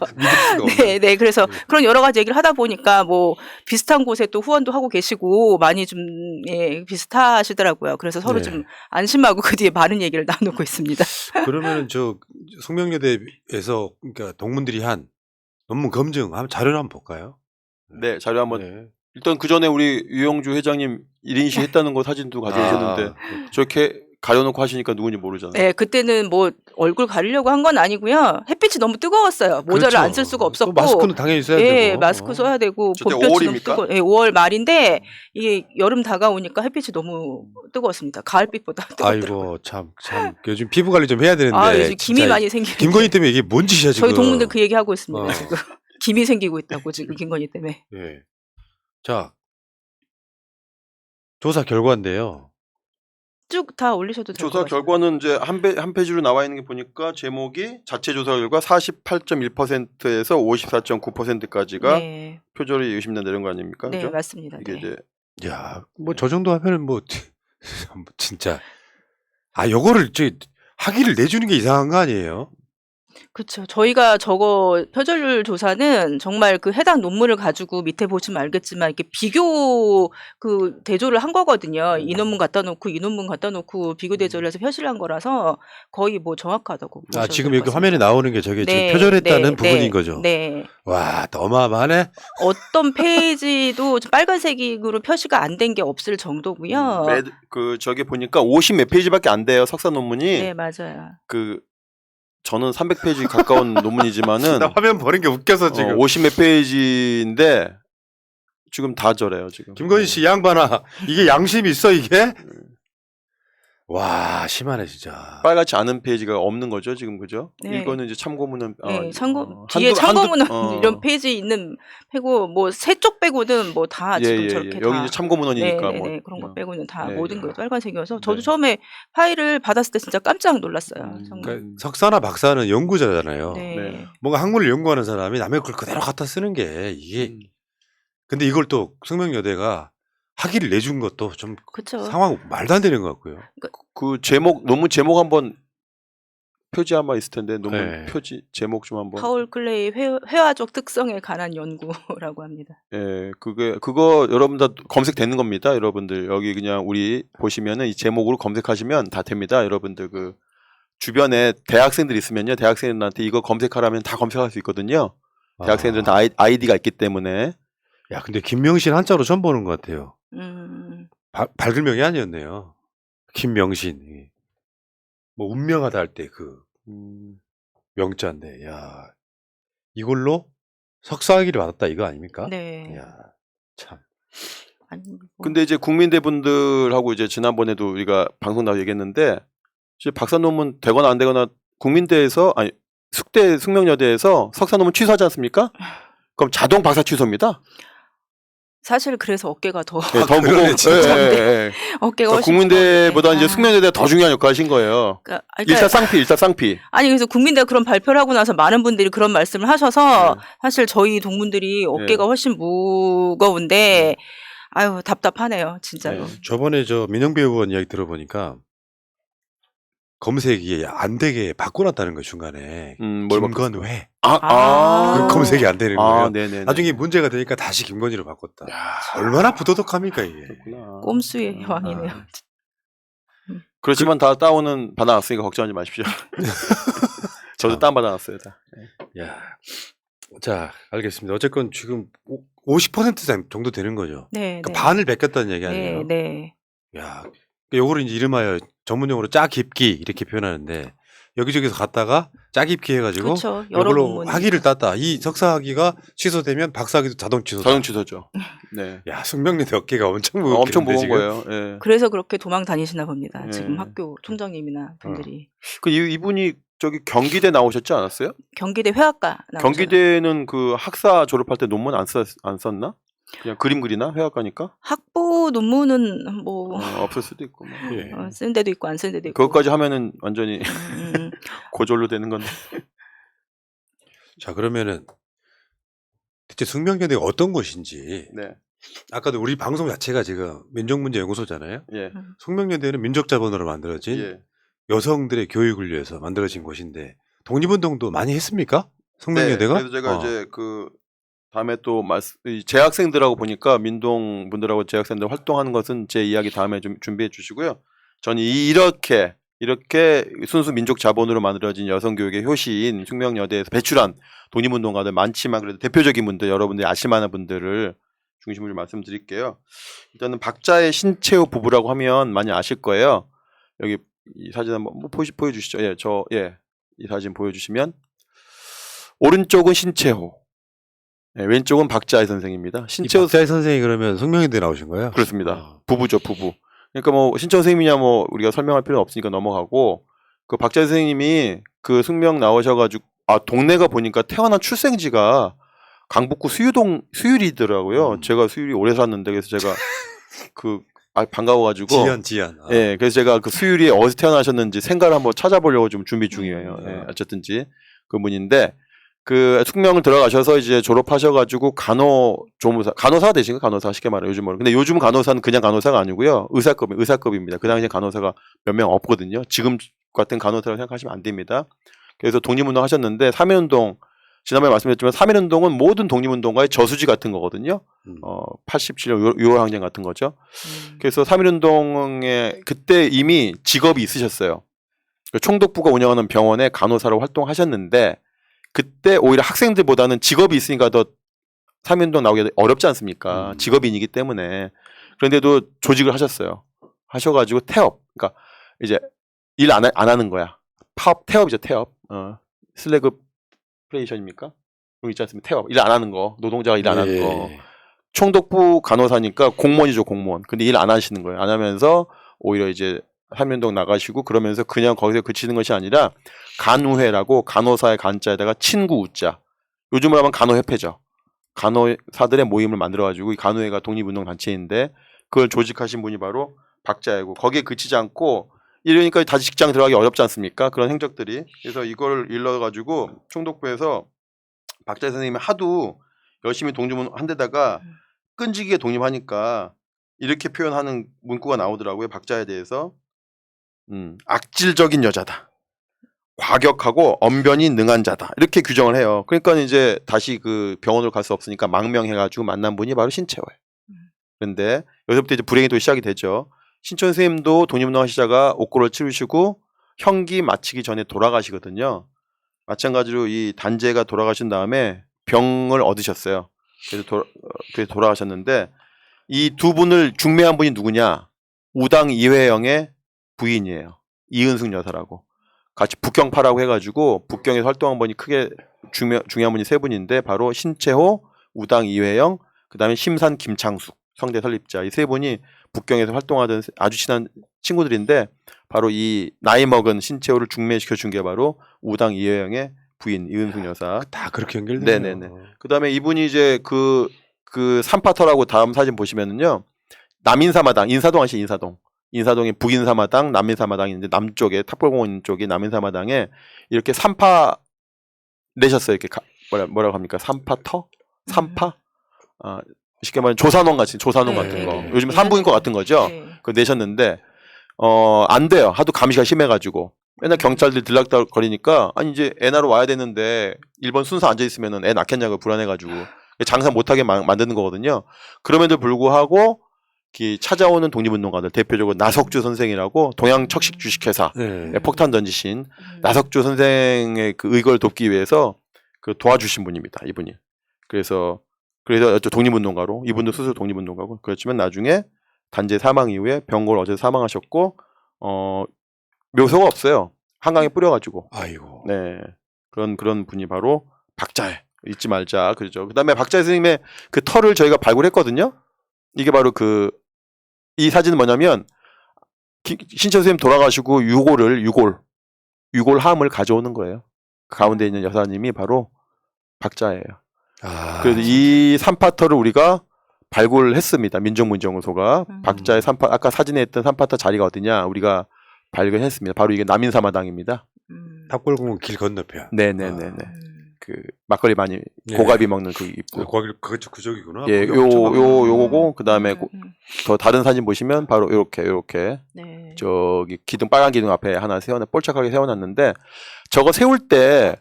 네, 네. 그래서 그런 여러 가지 얘기를 하다 보니까 뭐 비슷한 곳에 또 후원도 하고 계시고 많이 좀 예, 비슷하시더라고요. 그래서 서로 네. 좀 안심하고 그 뒤에 많은 얘기를 나누고 있습니다. 그러면은 저 숙명여대에서 그러니까 동문들이 한 논문 검증 한번 자료를 한번 볼까요? 네, 자료 한번. 네. 일단 그 전에 우리 유영주 회장님 1인시 했다는 거 사진도 가져오셨는데 저렇게 가려놓고 하시니까 누군지 모르잖아요. 네, 그때는 뭐 얼굴 가리려고 한 건 아니고요. 햇빛이 너무 뜨거웠어요. 모자를 그렇죠. 안 쓸 수가 없었고. 또 마스크는 당연히 써야 예, 되고. 마스크 써야 되고 저때 봄볕이 너무 5월입니까? 뜨거. 예, 5월 말인데 이게 여름 다가오니까 햇빛이 너무 뜨거웠습니다. 가을빛보다 뜨겁더라고요. 아이고 참 요즘 피부 관리 좀 해야 되는데. 아, 요즘 김이 진짜 많이 생기는. 김건희 때문에 이게 뭔 짓이야 지금. 저희 동문들 그 얘기 하고 있습니다. 어. 지금 김이 생기고 있다고 지금 김건희 때문에. 예. 자 조사 결과인데요. 쭉 다 올리셔도 될 것 조사 같아요. 결과는 이제 한 페이지로 나와 있는 게 보니까 제목이 자체 조사 결과 48.1%에서 54.9%까지가 네, 표절이 의심된다 이런 거 아닙니까? 네, 그죠? 맞습니다. 이게 네. 이제 야, 뭐 저 정도 하면은 뭐 진짜 요거를 학위를 내주는 게 이상한 거 아니에요? 그렇죠. 저희가 저거 표절률 조사는 정말 그 해당 논문을 가지고 밑에 보시면 알겠지만 이렇게 비교 그 대조를 한 거거든요. 이 논문 갖다 놓고 이 논문 갖다 놓고 비교 대조를 해서 표시를 한 거라서 거의 뭐 정확하다고 보셔도 지금 될 여기 것 화면에 같습니다. 나오는 게 저게 네, 지금 표절했다는 네, 부분인 네, 거죠. 네. 와, 어마어마하네. 어떤 페이지도 좀 빨간색으로 표시가 안 된 게 없을 정도고요. 그 저기 보니까 50 몇 페이지밖에 안 돼요. 석사 논문이. 네, 맞아요. 그 저는 300페이지 가까운 논문이지만은 나 화면 보는 게 웃겨서 지금. 50 몇 페이지인데 지금 다 저래요 지금. 김건희 씨 양반아, 이게 양심이 있어 이게? 와, 심하네 진짜. 빨갛지 않은 페이지가 없는 거죠 지금 그죠? 네. 이거는 이제 참고문은 네, 뒤에 참고문은 이런 페이지 있는 빼고 뭐 세 쪽 빼고는 뭐 다 지금 저렇게 여기 다. 이제 참고문헌이니까 네, 뭐 네, 그런 거 빼고는 다 네, 모든 거 빨간색이어서 저도 네. 처음에 파일을 받았을 때 진짜 깜짝 놀랐어요. 정말. 그러니까 석사나 박사는 연구자잖아요. 네. 네. 뭔가 학문을 연구하는 사람이 남의 걸 그대로 갖다 쓰는 게 이게. 근데 이걸 또 숙명여대가 학위를 내준 것도 좀 그쵸. 상황 말도 안 되는 것 같고요. 그 제목 논문 제목 한번 표지 아마 있을 텐데 논문 네. 표지 제목 좀 한번. 파울 클레이 회화적 특성에 관한 연구라고 합니다. 예, 그거 여러분들 검색되는 겁니다. 여러분들 여기 그냥 우리 보시면은 이 제목으로 검색하시면 다 됩니다. 여러분들 그 주변에 대학생들 있으면요, 대학생들한테 이거 검색하라면 다 검색할 수 있거든요. 대학생들은 다 아이디가 있기 때문에. 야, 근데 김명신 한자로 처음 보는 것 같아요. 발글명이 아니었네요. 김명신. 뭐 운명하다 할 때 그 명자인데, 야 이걸로 석사학위를 받았다 이거 아닙니까? 네. 야 참. 아니, 뭐. 근데 이제 국민대분들하고 이제 지난번에도 우리가 방송 나와 얘기했는데 이제 박사 논문 되거나 안 되거나 국민대에서 아니 숙대 숙명여대에서 석사 논문 취소하지 않습니까? 그럼 자동 박사 취소입니다. 사실 그래서 어깨가 더 네, 더 무거운. 그러네, 진짜. 어깨가 그러니까 훨씬 국민대보다 무거운데. 이제 숙명여대가 더 중요한 역할을 하신 거예요. 그러니까 일사쌍피. 아니 그래서 국민대가 그런 발표를 하고 나서 많은 분들이 그런 말씀을 하셔서 네. 사실 저희 동문들이 어깨가 훨씬 무거운데 아유 답답하네요 진짜로. 네. 저번에 저 민영배 의원 이야기 들어보니까 검색이 안 되게 바꿔놨다는 거예요 중간에. 뭘 김건회. 아. 그 검색이 안 되는 거예요. 네네. 나중에 문제가 되니까 다시 김건희로 바꿨다. 얼마나 부도덕합니까 이게. 꼼수의 왕이네요. 그렇지만 다 다운은 받아놨으니까 걱정하지 마십시오. 저도 다운 받아놨어요. 다. 야, 자 알겠습니다. 어쨌건 지금 50% 정도 되는 거죠. 네. 그러니까 네. 반을 뺏겼다는 얘기 아니에요? 네. 야, 요거를 이제 이름하여 전문용어로 짜깁기 이렇게 표현하는데 여기저기서 갔다가 짜깁기 해가지고 그렇죠. 여러 이걸로 논문이. 학위를 땄다. 이 석사 학위가 취소되면 박사 학위도 자동 취소다. 자동 취소죠. 네. 야, 숙명여대 어깨가 엄청 무겁겠는데 엄청 무거운 지금? 거예요. 예. 그래서 그렇게 도망 다니시나 봅니다. 네. 지금 학교 총장님이나 분들이 그 이분이 저기 경기대 나오셨지 않았어요? 경기대 회화과 나오잖아요. 경기대는 그 학사 졸업할 때 논문 안 썼나? 그냥 그림 그리나 회화과니까? 학부 논문은 뭐 없을 수도 있고. 뭐. 예. 쓴 데도 있고 안 쓴 데도 있고. 그것까지 하면은 완전히 음, 고졸로 되는 건데. 자 그러면은 대체 숙명여대가 어떤 곳인지 네. 아까도 우리 방송 자체가 지금 민족문제연구소잖아요. 예. 숙명여대는 민족자본으로 만들어진 예. 여성들의 교육을 위해서 만들어진 곳인데 독립운동도 많이 했습니까? 숙명여대가? 네, 그래서 제가 이제 그 다음에 또 이 재학생들하고 보니까 민동 분들하고 재학생들 활동하는 것은 제 이야기 다음에 좀 준비해 주시고요. 저는 이렇게 순수 민족 자본으로 만들어진 여성 교육의 효시인 숙명여대에서 배출한 독립운동가들 많지만 그래도 대표적인 분들 여러분들이 아실 만한 분들을 중심으로 말씀드릴게요. 일단은 박자의 신채호 부부라고 하면 많이 아실 거예요. 여기 이 사진 한번 보여주시죠. 이 사진 보여주시면 오른쪽은 신채호, 왼쪽은 박자의 선생입니다. 신채호 박자의 선생이 그러면 숙명여대 나오신 거예요? 그렇습니다. 부부죠, 부부. 그러니까 뭐 신채호 선생님이냐 뭐 우리가 설명할 필요는 없으니까 넘어가고 그 박자의 선생님이 그 숙명 나오셔가지고 동네가 보니까 태어난 출생지가 강북구 수유리더라고요. 제가 수유리 오래 살았는데 그래서 제가 반가워가지고 지연. 예, 그래서 제가 그 수유리에 어디서 태어나셨는지 생가를 한번 찾아보려고 좀 준비 중이에요. 예, 어쨌든지 그분인데 그 숙명을 들어가셔서 이제 졸업하셔가지고 간호사가 되신 거예요. 간호사 쉽게 말해 요즘은. 근데 요즘 간호사는 그냥 간호사가 아니고요. 의사급입니다. 그 당시에 간호사가 몇 명 없거든요. 지금 같은 간호사라고 생각하시면 안 됩니다. 그래서 독립운동 하셨는데 3.1운동 지난번에 말씀드렸지만 3.1운동은 모든 독립운동가의 저수지 같은 거거든요. 87년 6월 항쟁 같은 거죠. 그래서 3.1운동에 그때 이미 직업이 있으셨어요. 총독부가 운영하는 병원에 간호사로 활동하셨는데 그때 오히려 학생들보다는 직업이 있으니까 더 3.1운동 나오기 어렵지 않습니까? 직업인이기 때문에. 그런데도 조직을 하셨어요. 하셔가지고 태업. 그러니까 이제 일 안 하는 거야. 태업이죠, 태업. 슬래그 플레이션입니까? 그거 있지 않습니까? 태업. 일 안 하는 거. 노동자가 일 안 하는 거. 총독부 간호사니까 공무원이죠, 공무원. 근데 일 안 하시는 거예요. 안 하면서 오히려 이제 3.1운동 나가시고 그러면서 그냥 거기서 그치는 것이 아니라 간우회라고 간호사의 간자에다가 친구 우자. 요즘으로 하면 간호협회죠. 간호사들의 모임을 만들어가지고 이 간호회가 독립운동 단체인데 그걸 조직하신 분이 바로 박자이고 거기에 그치지 않고 이러니까 다시 직장 들어가기 어렵지 않습니까? 그런 행적들이. 그래서 이걸 일러가지고 총독부에서 박자 선생님이 하도 열심히 독립운동 한 데다가 끈질기게 독립하니까 이렇게 표현하는 문구가 나오더라고요. 박자에 대해서. 악질적인 여자다. 과격하고 언변이 능한 자다. 이렇게 규정을 해요. 그러니까 이제 다시 그 병원으로 갈 수 없으니까 망명해가지고 만난 분이 바로 신채호예요. 그런데 여기서부터 이제 불행이 또 시작이 되죠. 신채호 선생님도 독립운동 하시다가 옥고를 치르시고 형기 마치기 전에 돌아가시거든요. 마찬가지로 이 단재가 돌아가신 다음에 병을 얻으셨어요. 그래서 돌아가셨는데 이 두 분을 중매한 분이 누구냐? 우당 이회영의 부인이에요. 이은숙 여사라고. 같이 북경파라고 해가지고 북경에서 활동한 분이 크게 중요한 분이 세 분인데 바로 신채호, 우당 이회영, 그다음에 심산 김창숙 성대 설립자 이 세 분이 북경에서 활동하던 아주 친한 친구들인데 바로 이 나이 먹은 신채호를 중매시켜 준 게 바로 우당 이회영의 부인 이은숙 여사. 다 그렇게 연결되네요. 네네네. 그다음에 이분이 이제 그 삼파터라고 다음 사진 보시면은요. 남인사마당 인사동 아시 인사동. 인사동의 북인사마당, 남인사마당이 이제 남쪽에 탑골공원 쪽이 남인사마당에 이렇게 삼파 내셨어요. 이렇게 뭐라고 합니까? 삼파터? 삼파? 쉽게 말하면 조산원 같은 조산원 네, 같은 네, 거. 네. 요즘 산부인과 같은 거죠. 네. 그거 내셨는데 안 돼요. 하도 감시가 심해가지고 맨날 경찰들 들락거리니까 아니 이제 애 낳으러 와야 되는데 1번 순서 앉아 있으면은 애 낳겠냐고 불안해가지고 장사 못하게 만드는 거거든요. 그럼에도 불구하고 찾아오는 독립운동가들 대표적으로 나석주 선생이라고 동양척식 주식회사 네. 폭탄 던지신 나석주 선생의 그 의거를 돕기 위해서 그 도와주신 분입니다. 이분이. 그래서 독립운동가로 이분도 스스로 독립운동가고 그렇지만 나중에 단재 사망 이후에 병고를 어제 사망하셨고 묘소가 없어요. 한강에 뿌려가지고. 아이고. 네 그런 분이 바로 박자해. 잊지 말자. 그죠. 그다음에 박자해 선생님의 그 털을 저희가 발굴했거든요. 이게 바로 이 사진은 뭐냐면 신채호 선생님 돌아가시고 유골함을 가져오는 거예요. 그 가운데 있는 여사님이 바로 박자예요. 그래서 이 삼파터를 우리가 발굴했습니다. 민족문제연구소가 박자의 삼파 아까 사진에 있던 삼파터 자리가 어디냐 우리가 발견했습니다. 바로 이게 남인사마당입니다. 탑골공원 길 건너편. 네네네네. 그 막걸리 많이 네. 고갑이 먹는 그 입구. 거기 그쪽이구나. 예, 요거고 그다음에 더 다른 사진 보시면 바로 요렇게 네. 저기 기둥 빨간 기둥 앞에 하나 볼짝하게 세워놨는데 저거 세울 때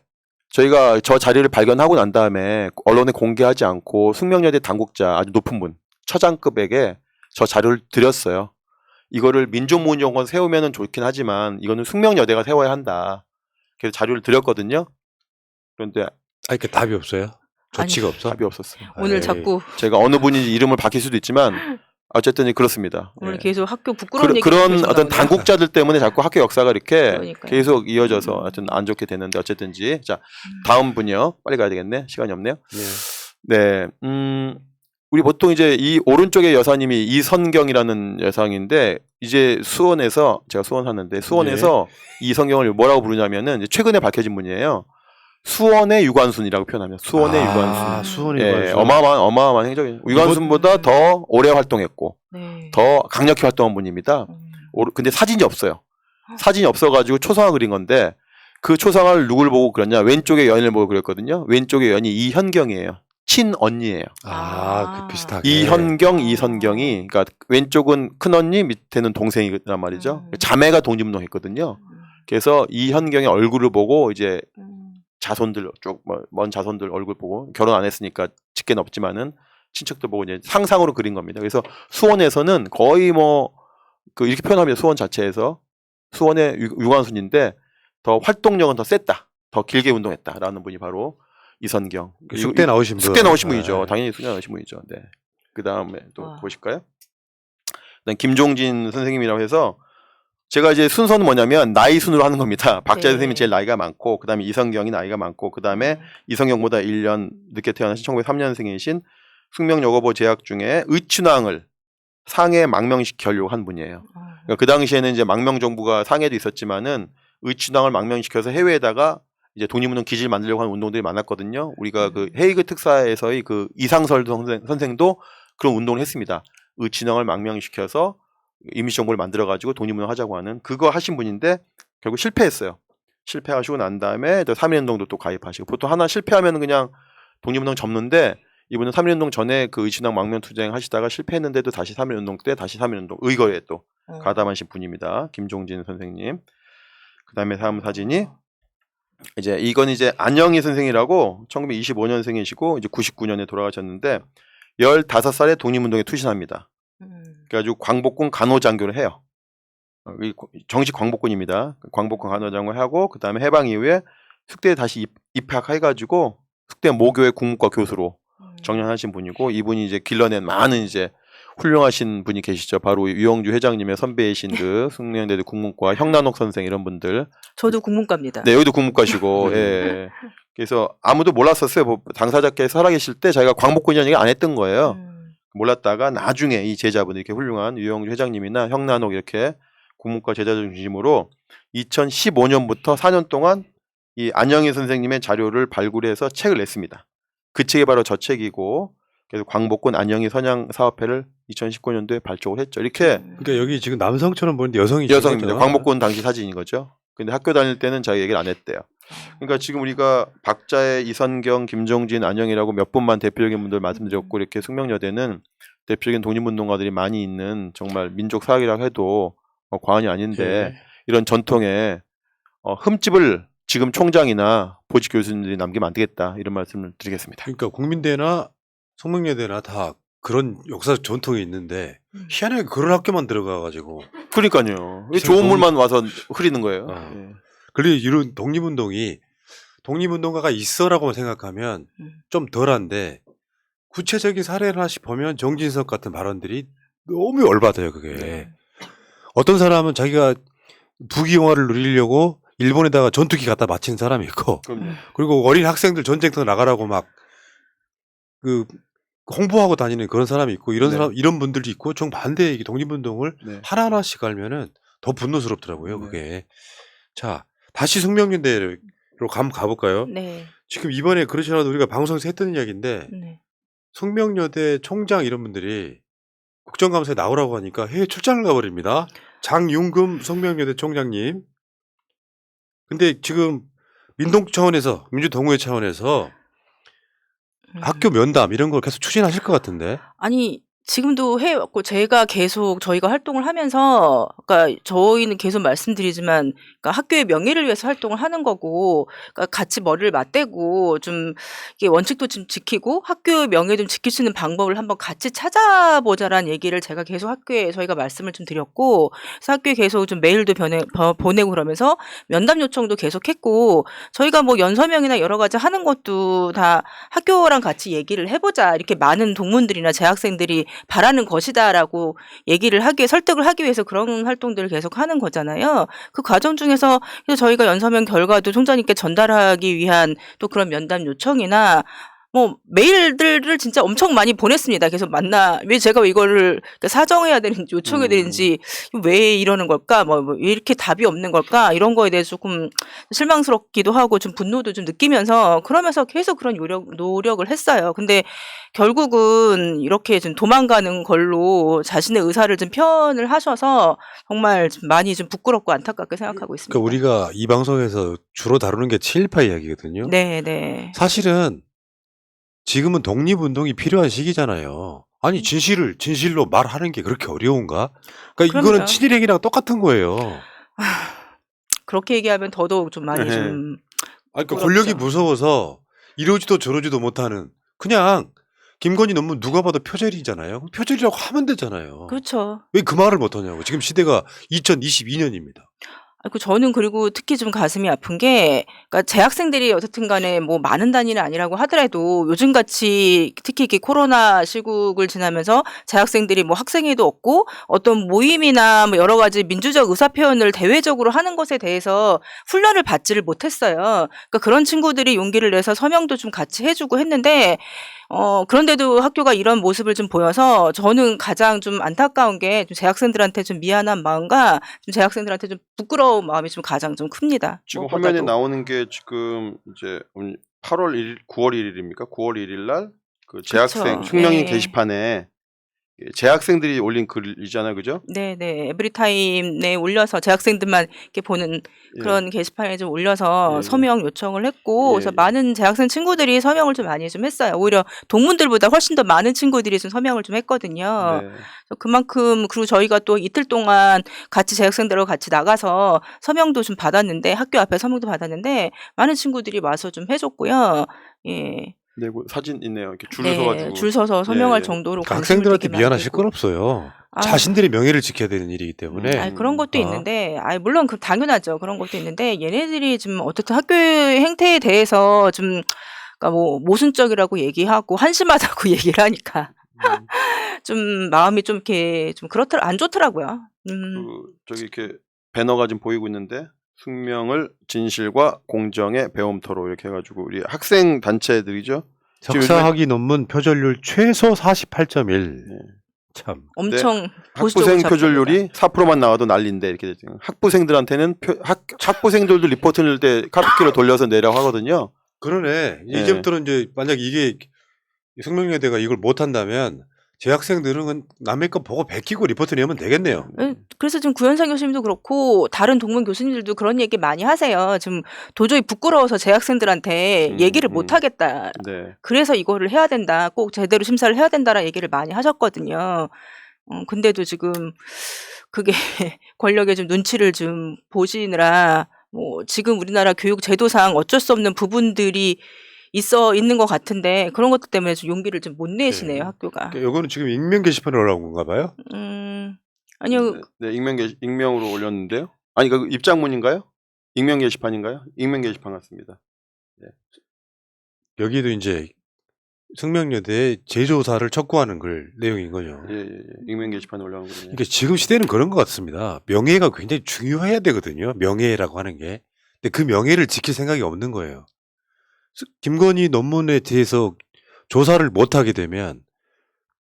저희가 저 자리를 발견하고 난 다음에 언론에 공개하지 않고 숙명여대 당국자 아주 높은 분 처장급에게 저 자료를 드렸어요. 이거를 민족문제연구원 세우면은 좋긴 하지만 이거는 숙명여대가 세워야 한다. 그래서 자료를 드렸거든요. 그런데 그 답이 없어요. 조치가 없어. 답이 없었어요. 오늘 에이. 자꾸 제가 어느 분인지 이름을 밝힐 수도 있지만 어쨌든 그렇습니다. 오늘 예. 계속 학교 부끄러운 얘기 그런 계속 어떤 나오네요. 당국자들 때문에 자꾸 학교 역사가 이렇게 그러니까요. 계속 이어져서 하여튼 안 좋게 되는데 어쨌든지 자 다음 분이요. 빨리 가야 되겠네. 시간이 없네요. 네. 네, 우리 보통 이제 이 오른쪽의 여사님이 이선경이라는 여성인데 이제 수원에서 제가 수원 사는데 수원에서 이선경을 뭐라고 부르냐면은 이제 최근에 밝혀진 분이에요. 수원의 유관순이라고 표현합니다. 수원의 유관순. 수원의 예, 유관순. 어마어마한 행적이 유관순보다 더 오래 활동했고 네. 더 강력히 활동한 분입니다. 근데 사진이 없어요. 사진이 없어가지고 초상화 그린 건데 그 초상화를 누굴 보고 그렸냐? 왼쪽에 연인을 보고 그렸거든요. 왼쪽에 연이 이현경이에요. 친언니예요. 그 비슷하게. 이현경, 이선경이 그러니까 왼쪽은 큰 언니, 밑에는 동생이란 말이죠. 자매가 독립운동했거든요. 그래서 이현경의 얼굴을 보고 이제 자손들 먼 자손들 얼굴 보고 결혼 안 했으니까 직계는 없지만은 친척들 보고 이제 상상으로 그린 겁니다. 그래서 수원에서는 거의 이렇게 표현합니다. 수원 자체에서 수원의 유관순인데 더 활동력은 더 셌다, 더 길게 운동했다라는 분이 바로 이선경. 숙대 나오신 분. 숙대 나오신 분이죠. 네. 당연히 숙대 나오신 분이죠. 네. 그 다음에 또 보실까요? 그다음 김종진 선생님이라고 해서 제가 이제 순서는 뭐냐면 나이 순으로 하는 겁니다. 박자 네. 선생님이 제일 나이가 많고 그 다음에 이선경이 나이가 많고 그 다음에 이선경보다 1년 늦게 태어나신 1903년생이신 숙명여고보 재학 중에 의춘왕을 상해 망명시키려고 한 분이에요. 그러니까 그 당시에는 이제 망명정부가 상해도 있었지만은 의춘왕을 망명시켜서 해외에다가 이제 독립운동 기지를 만들려고 하는 운동들이 많았거든요. 우리가 그 헤이그 특사에서의 그 이상설 선생도 그런 운동을 했습니다. 의춘왕을 망명시켜서 임시정부를 만들어가지고 독립운동 하자고 하는 그거 하신 분인데 결국 실패했어요. 실패하시고 난 다음에 또 3.1운동도 또 가입하시고 보통 하나 실패하면 그냥 독립운동 접는데 이분은 3.1운동 전에 그 의춘왕 망명투쟁 하시다가 실패했는데도 다시 3.1운동 때 다시 3.1운동 의거에 또 가담하신 분입니다. 김종진 선생님. 그 다음에 다음 사진이 이건 이제 안영희 선생이라고 1925년생이시고 이제 99년에 돌아가셨는데 15살에 독립운동에 투신합니다. 그래가지고 광복군 간호장교를 해요. 정식 광복군입니다. 광복군 간호장교를 하고 그 다음에 해방 이후에 숙대에 다시 입학해가지고 숙대 모교의 국문과 교수로 정년하신 분이고 이분이 이제 길러낸 많은 이제 훌륭하신 분이 계시죠. 바로 유영주 회장님의 선배이신 그 숙명여대 국문과 형란옥 선생 이런 분들. 저도 국문과입니다. 네, 여기도 국문과시고. 예. 그래서 아무도 몰랐었어요. 뭐 당사자께서 살아계실 때 자기가 광복군이라는 얘기 안 했던 거예요. 몰랐다가 나중에 이 제자분 이렇게 훌륭한 유영주 회장님이나 형란옥 이렇게 국문과 제자들 중심으로 2015년부터 4년 동안 이 안영희 선생님의 자료를 발굴해서 책을 냈습니다. 그 책이 바로 저 책이고 그래서 광복군 안영희 선양 사업회를 2019년도에 발족을 했죠. 이렇게 그러니까 여기 지금 남성처럼 보는데 여성이죠. 여성입니다. 광복군 당시 사진인 거죠. 근데 학교 다닐 때는 자기 얘기를 안 했대요. 그러니까 지금 우리가 박자의 이선경, 김종진, 안영이라고 몇 분만 대표적인 분들 말씀드렸고 이렇게 숙명여대는 대표적인 독립운동가들이 많이 있는 정말 민족 사학이라고 해도 과언이 아닌데 이런 전통에 흠집을 지금 총장이나 보직 교수님들이 남기면 안 되겠다 이런 말씀을 드리겠습니다. 그러니까 국민대나 숙명여대나 다 그런 역사적 전통이 있는데 희한하게 그런 학교만 들어가가지고 그러니까요. 왜 좋은 물만 와서 흐리는 거예요. 예. 그리고 이런 독립운동가가 있어라고 생각하면 좀 덜한데 구체적인 사례를 하나씩 보면 정진석 같은 발언들이 너무 열받아요. 그게 어떤 사람은 자기가 부귀영화를 누리려고 일본에다가 전투기 갖다 바친 사람이 있고 그리고 어린 학생들 전쟁터 나가라고 막 그 홍보하고 다니는 그런 사람이 있고 이런 사람 이런 분들이 있고 정반대의 독립운동을 하나하나씩 알면은 더 분노스럽더라고요. 그게. 자, 다시 숙명여대로 한번 가볼까요? 네. 지금 이번에 그렇지라도 우리가 방송에서 했던 이야기인데 숙명여대 총장 이런 분들이 국정감사에 나오라고 하니까 해외 출장을 가버립니다. 장윤금 숙명여대 총장님. 근데 지금 민동 차원에서 민주동호회 차원에서 학교 면담 이런 걸 계속 추진하실 것 같은데. 아니 지금도 해왔고 제가 계속 저희가 활동을 하면서 그러니까 저희는 계속 말씀드리지만 그러니까 학교의 명예를 위해서 활동을 하는 거고 그러니까 같이 머리를 맞대고 좀 이게 원칙도 좀 지키고 학교의 명예 좀 지킬 수 있는 방법을 한번 같이 찾아보자라는 얘기를 제가 계속 학교에 저희가 말씀을 좀 드렸고 그래서 학교에 계속 좀 메일도 보내고 그러면서 면담 요청도 계속했고 저희가 뭐 연서명이나 여러 가지 하는 것도 다 학교랑 같이 얘기를 해보자 이렇게 많은 동문들이나 재학생들이 바라는 것이다라고 얘기를 설득을 하기 위해서 그런 활동들을 계속 하는 거잖아요. 그 과정 중에서 저희가 연서명 결과도 총장님께 전달하기 위한 또 그런 면담 요청이나 뭐 메일들을 진짜 엄청 많이 보냈습니다. 계속 왜 제가 이거를 사정해야 되는지 요청해야 되는지 왜 이러는 걸까? 왜 이렇게 답이 없는 걸까? 이런 거에 대해서 조금 실망스럽기도 하고 좀 분노도 좀 느끼면서 그러면서 계속 그런 노력을 했어요. 근데 결국은 이렇게 좀 도망가는 걸로 자신의 의사를 좀 표현을 하셔서 정말 좀 많이 좀 부끄럽고 안타깝게 생각하고 있습니다. 그러니까 우리가 이 방송에서 주로 다루는 게 친일파 이야기거든요. 네, 네. 사실은 지금은 독립운동이 필요한 시기잖아요. 아니 진실로 말하는 게 그렇게 어려운가? 그러니까 그럼요. 이거는 친일행위랑 똑같은 거예요. 그렇게 얘기하면 더더욱 좀 많이 좀 그러니까 권력이 무서워서 이러지도 저러지도 못하는 그냥 김건희 논문 누가 봐도 표절이잖아요. 표절이라고 하면 되잖아요. 그렇죠. 왜 그 말을 못하냐고. 지금 시대가 2022년입니다. 저는 그리고 특히 좀 가슴이 아픈 게, 그러니까 재학생들이 어쨌든 간에 뭐 많은 단위는 아니라고 하더라도 요즘같이 특히 이렇게 코로나 시국을 지나면서 재학생들이 뭐 학생회도 없고 어떤 모임이나 뭐 여러 가지 민주적 의사표현을 대외적으로 하는 것에 대해서 훈련을 받지를 못했어요. 그러니까 그런 친구들이 용기를 내서 서명도 좀 같이 해주고 했는데, 그런데도 학교가 이런 모습을 좀 보여서 저는 가장 좀 안타까운 게 좀 재학생들한테 좀 미안한 마음과 좀 재학생들한테 좀 부끄러운 마음이 좀 가장 좀 큽니다. 지금 무엇보다도. 화면에 나오는 게 지금 이제 8월 1일, 9월 1일입니까? 9월 1일 날 그 재학생 그쵸. 숙명인 예. 게시판에 재학생들이 올린 글이잖아요, 그죠? 네네. 에브리타임에 올려서 재학생들만 이렇게 보는 그런 게시판에 좀 올려서 예. 서명 요청을 했고, 예. 그래서 많은 재학생 친구들이 서명을 좀 많이 좀 했어요. 오히려 동문들보다 훨씬 더 많은 친구들이 좀 서명을 좀 했거든요. 네. 그래서 그만큼, 그리고 저희가 또 이틀 동안 같이 재학생들하고 같이 나가서 서명도 좀 받았는데, 학교 앞에 서명도 받았는데, 많은 친구들이 와서 좀 해줬고요. 예. 네, 그 사진 있네요. 이렇게 줄 네, 서가지고. 줄 서서 서명할 예. 정도로 그러니까 관심을 학생들한테 되게 미안하실 많이 건 없어요. 아. 자신들의 명예를 지켜야 되는 일이기 때문에. 아니, 그런 것도 있는데, 물론 당연하죠. 그런 것도 있는데, 얘네들이 좀 어떻든 학교의 행태에 대해서 좀, 그러니까 뭐 모순적이라고 얘기하고 한심하다고 얘기를 하니까 좀 마음이 좀 이렇게 좀 안 좋더라고요. 저기 이렇게 배너가 지금 보이고 있는데 숙명을 진실과 공정의 배움터로 이렇게 해가지고 우리 학생 단체들이죠. 지금 석사학위 논문 표절률 최소 48.1. 네. 참. 엄청 학부생 표절률이 4%만 나와도 난리인데 이렇게 되죠. 학부생들한테는 학부생들도 리포트 낼 때 카피키로 돌려서 내라고 하거든요. 그러네. 네. 이제부터는 이제 만약 이게 숙명여대가 이걸 못한다면 재학생들은 남의 거 보고 베끼고 리포트 내면 되겠네요. 그래서 지금 구현상 교수님도 그렇고 다른 동문 교수님들도 그런 얘기 많이 하세요. 지금 도저히 부끄러워서 재학생들한테 얘기를 못 하겠다. 네. 그래서 이거를 해야 된다. 꼭 제대로 심사를 해야 된다라는 얘기를 많이 하셨거든요. 근데도 지금 그게 권력의 좀 눈치를 좀 보시느라 뭐 지금 우리나라 교육 제도상 어쩔 수 없는 부분들이 있는 것 같은데 그런 것들 때문에 좀 용기를 좀 못 내시네요, 학교가. 요거는 지금 익명 게시판에 올라온 건가 봐요? 아니요. 네, 익명으로 올렸는데요. 아니, 그 입장문인가요? 익명 게시판인가요? 익명 게시판 같습니다. 네. 여기도 이제 숙명여대의 재조사를 촉구하는 글 내용인 거죠. 예. 익명 게시판에 올라온 거든요. 그러니까 지금 시대는 그런 것 같습니다. 명예가 굉장히 중요해야 되거든요. 명예라고 하는 게. 근데 그 명예를 지킬 생각이 없는 거예요. 김건희 논문에 대해서 조사를 못하게 되면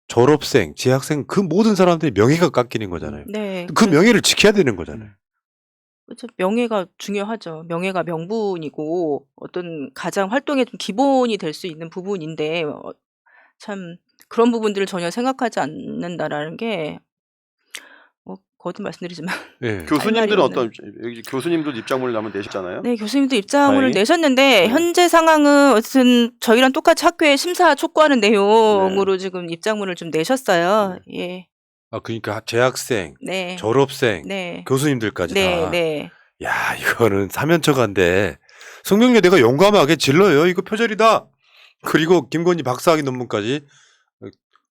졸업생, 재학생 그 모든 사람들이 명예가 깎이는 거잖아요. 네. 그 명예를 지켜야 되는 거잖아요. 그렇죠. 명예가 중요하죠. 명예가 명분이고 어떤 가장 활동의 좀 기본이 될 수 있는 부분인데 참 그런 부분들을 전혀 생각하지 않는다라는 게 거듭 말씀드리지만 네. 교수님들은 할 말이 어떤 여기 교수님들 입장문을 한번 내셨잖아요. 네, 교수님도 입장문을 다행히. 내셨는데 네. 현재 상황은 어쨌든 저희랑 똑같이 학교에 심사 촉구하는 내용으로 지금 입장문을 좀 내셨어요. 예. 그러니까 재학생, 네. 졸업생, 네. 교수님들까지 네, 다. 네. 야, 이거는 사면초가인데 숙명여대가 용감하게 질러요. 이거 표절이다. 그리고 김건희 박사학위 논문까지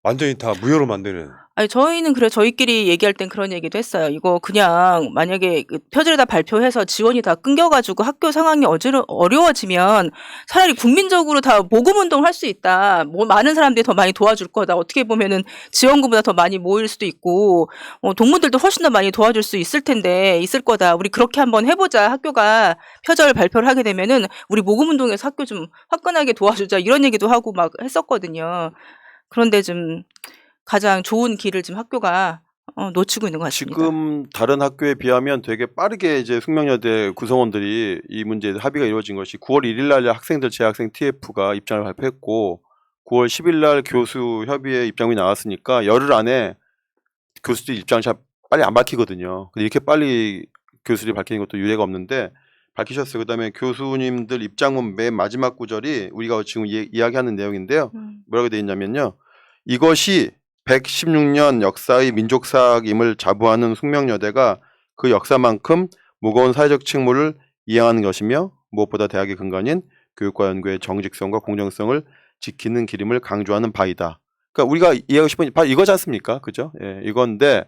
완전히 다 무효로 만드는. 아니 저희는 그래 저희끼리 얘기할 땐 그런 얘기도 했어요. 이거 그냥 만약에 표절에다 발표해서 지원이 다 끊겨가지고 학교 상황이 어려워지면 차라리 국민적으로 다 모금 운동을 할 수 있다. 뭐 많은 사람들이 더 많이 도와줄 거다. 어떻게 보면은 지원금보다 더 많이 모일 수도 있고 동문들도 훨씬 더 많이 도와줄 수 있을 거다. 우리 그렇게 한번 해보자. 학교가 표절 발표를 하게 되면은 우리 모금 운동에서 학교 좀 화끈하게 도와주자. 이런 얘기도 하고 막 했었거든요. 그런데 좀 가장 좋은 길을 지금 학교가 놓치고 있는 것 같습니다. 지금 다른 학교에 비하면 되게 빠르게 이제 숙명여대 구성원들이 이 문제에 합의가 이루어진 것이 9월 1일 날 학생들 재학생 TF가 입장을 발표했고 9월 10일 날 교수 협의회 입장이 나왔으니까 열흘 안에 교수들 입장을 빨리 안 밝히거든요. 근데 이렇게 빨리 교수들이 밝히는 것도 유례가 없는데 밝히셨어요. 그다음에 교수님들 입장문 맨 마지막 구절이 우리가 지금 이야기하는 내용인데요. 뭐라고 되어 있냐면요. 이것이 116년 역사의 민족사학임을 자부하는 숙명여대가 그 역사만큼 무거운 사회적 책무를 이행하는 것이며 무엇보다 대학의 근간인 교육과 연구의 정직성과 공정성을 지키는 길임을 강조하는 바이다. 그러니까 우리가 이해하고 싶은 게 바로 이거지 않습니까? 그죠? 예, 이건데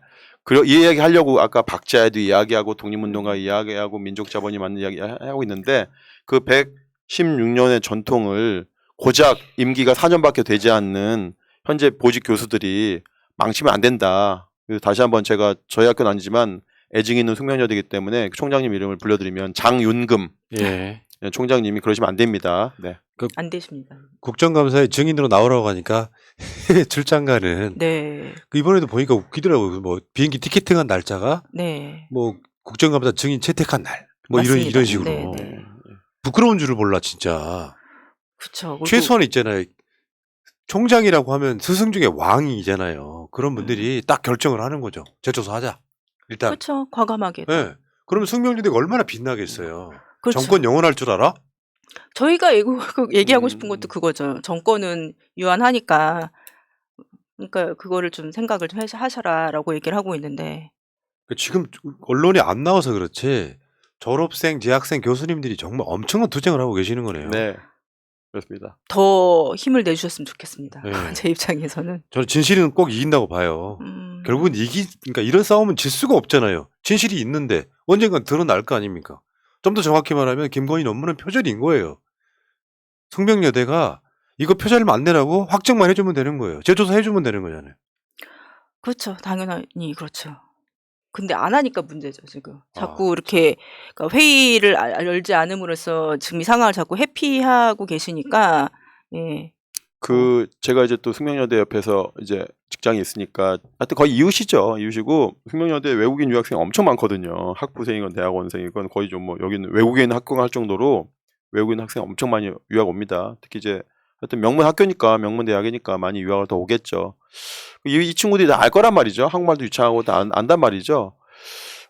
이 이야기 하려고 아까 박자에도 이야기하고 독립운동가 이야기하고 민족자본이 맞는 이야기 하고 있는데 그 116년의 전통을 고작 임기가 4년밖에 되지 않는 현재 보직 교수들이 망치면 안 된다. 그래서 다시 한번 제가 저희 학교는 아니지만 애증이 있는 숙명여대이기 때문에 총장님 이름을 불러드리면 장윤금 총장님이 그러시면 안 됩니다. 네. 안 되십니다. 국정감사에 증인으로 나오라고 하니까 출장 가는. 네. 이번에도 보니까 웃기더라고요. 뭐 비행기 티켓팅한 날짜가 네. 뭐 국정감사 증인 채택한 날. 뭐 맞습니다. 이런 식으로. 네, 네. 부끄러운 줄을 몰라 진짜. 그렇죠. 최소한 있잖아요. 총장이라고 하면 스승 중에 왕이잖아요. 그런 분들이 딱 결정을 하는 거죠. 재조사하자. 일단. 그렇죠. 과감하게. 네. 그러면 숙명여대가 얼마나 빛나겠어요. 그렇죠. 정권 영원할 줄 알아? 저희가 얘기하고 싶은 것도 그거죠. 정권은 유한하니까 그러니까 그거를 좀 생각을 좀 하셔라라고 얘기를 하고 있는데 지금 언론에 안 나와서 그렇지 졸업생, 재학생, 교수님들이 정말 엄청난 투쟁을 하고 계시는 거네요. 네. 그렇습니다. 더 힘을 내주셨으면 좋겠습니다. 네. 제 입장에서는. 저는 진실은 꼭 이긴다고 봐요. 결국은 그러니까 이런 싸움은 질 수가 없잖아요. 진실이 있는데 언젠간 드러날 거 아닙니까? 좀 더 정확히 말하면 김건희 논문은 표절인 거예요. 숙명여대가 이거 표절만 안 내라고 확정만 해주면 되는 거예요. 재조사 해주면 되는 거잖아요. 그렇죠. 당연히 그렇죠. 근데 안 하니까 문제죠, 지금. 자꾸 아, 이렇게 그러니까 회의를 열지 않음으로써 지금 이 상황을 자꾸 회피하고 계시니까 예. 제가 이제 또 숙명여대 옆에서 이제 직장이 있으니까 하여튼 거의 이웃이죠. 이웃이고 숙명여대 외국인 유학생이 엄청 많거든요. 학부생이건 대학원생이건 거의 좀 뭐 여기는 외국인 학교가 할 정도로 외국인 학생 엄청 많이 유학 옵니다. 특히 이제 하여튼 명문 학교니까 명문 대학이니까 많이 유학을 더 오겠죠. 이 친구들이 다 알 거란 말이죠. 한국말도 유창하고 다 안단 말이죠.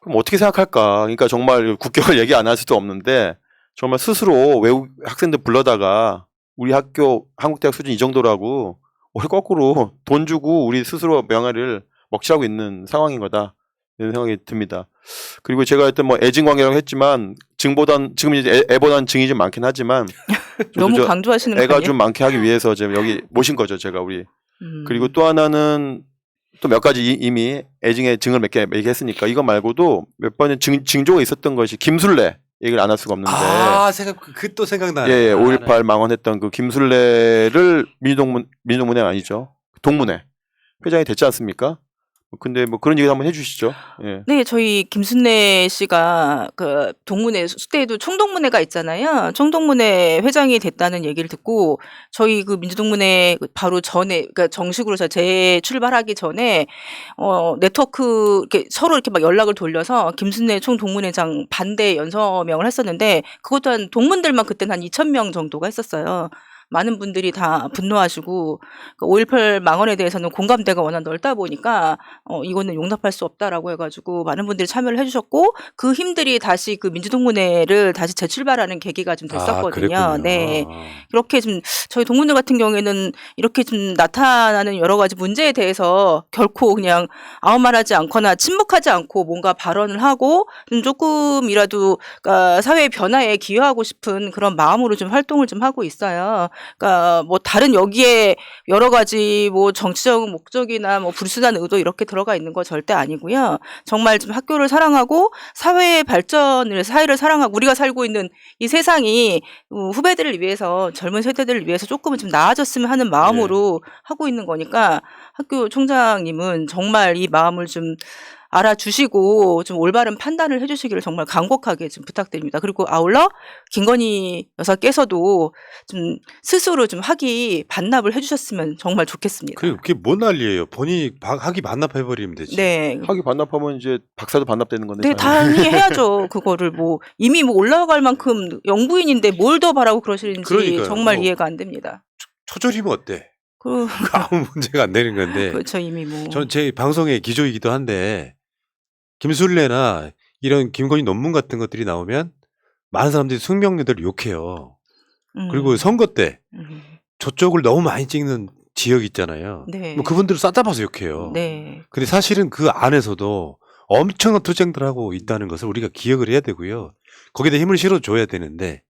그럼 어떻게 생각할까? 그러니까 정말 국격을 얘기 안 할 수도 없는데 정말 스스로 외국 학생들 불러다가 우리 학교 한국대학 수준 이 정도라고 우리 거꾸로 돈 주고 우리 스스로 명예를 먹칠하고 있는 상황인 거다 이런 생각이 듭니다. 그리고 제가 하여튼 뭐 애증 관계라고 했지만 지금 이제 애보단 증이 좀 많긴 하지만 너무 강조하시는 거 애가 아니에요? 좀 많게 하기 위해서 지금 여기 모신 거죠 제가 우리. 음. 그리고 또 하나는 또 몇 가지 이미 애증의 증을 몇 개 얘기했으니까 이거 말고도 몇 번의 징조가 있었던 것이 김술래 얘기를 안 할 수가 없는데 그 또 생각나네. 예, 5.18 망언했던 그 김술래를 민주동문회 아니죠. 동문회 회장이 됐지 않습니까? 근데 뭐 그런 얘기 한번 해주시죠. 예. 네, 저희 김순례 씨가 그 동문회 수대에도 총동문회가 있잖아요. 총동문회 회장이 됐다는 얘기를 듣고 저희 그 민주동문회 바로 전에 그러니까 정식으로 재출발하기 전에 네트워크 이렇게 서로 이렇게 막 연락을 돌려서 김순례 총동문회장 반대 연서명을 했었는데 그것 또한 동문들만 그때는 한 2,000명 정도가 했었어요. 많은 분들이 다 분노하시고 5.18 망언에 대해서는 공감대가 워낙 넓다 보니까 이거는 용납할 수 없다라고 해가지고 많은 분들이 참여를 해주셨고 그 힘들이 다시 그 민주동문회를 다시 재출발하는 계기가 좀 됐었거든요. 그랬군요. 네, 이렇게 좀 저희 동문회 같은 경우에는 이렇게 좀 나타나는 여러 가지 문제에 대해서 결코 그냥 아무 말하지 않거나 침묵하지 않고 뭔가 발언을 하고 좀 조금이라도 그러니까 사회의 변화에 기여하고 싶은 그런 마음으로 좀 활동을 좀 하고 있어요. 그러니까 뭐 다른 여기에 여러 가지 뭐 정치적 목적이나 뭐 불순한 의도 이렇게 들어가 있는 거 절대 아니고요. 정말 좀 학교를 사랑하고 사회의 발전을 사회를 사랑하고 우리가 살고 있는 이 세상이 후배들을 위해서 젊은 세대들을 위해서 조금은 좀 나아졌으면 하는 마음으로 하고 있는 거니까 학교 총장님은 정말 이 마음을 좀 알아주시고 좀 올바른 판단을 해주시기를 정말 간곡하게 좀 부탁드립니다. 그리고 아울러 김건희 여사께서도 좀 스스로 좀 학위 반납을 해주셨으면 정말 좋겠습니다. 그게 뭔 난리예요. 본인이 학위 반납해버리면 되지. 네. 학위 반납하면 이제 박사도 반납되는 건데. 네, 당연히 해야죠. 그거를 뭐 이미 뭐 올라갈 만큼 영부인인데 뭘 더 바라고 그러시는지 그러니까요. 정말 뭐. 이해가 안 됩니다. 초졸이면 어때? 그 아무 문제가 안 되는 건데. 그렇죠 이미 뭐. 저는 제 방송의 기조이기도 한데 김술래나 이런 김건희 논문 같은 것들이 나오면 많은 사람들이 숙명여대를 욕해요. 그리고 선거 때 저쪽을 너무 많이 찍는 지역 있잖아요. 네. 뭐 그분들을 싸잡아서 욕해요. 네. 근데 사실은 그 안에서도 엄청난 투쟁들 하고 있다는 것을 우리가 기억을 해야 되고요. 거기다 힘을 실어줘야 되는데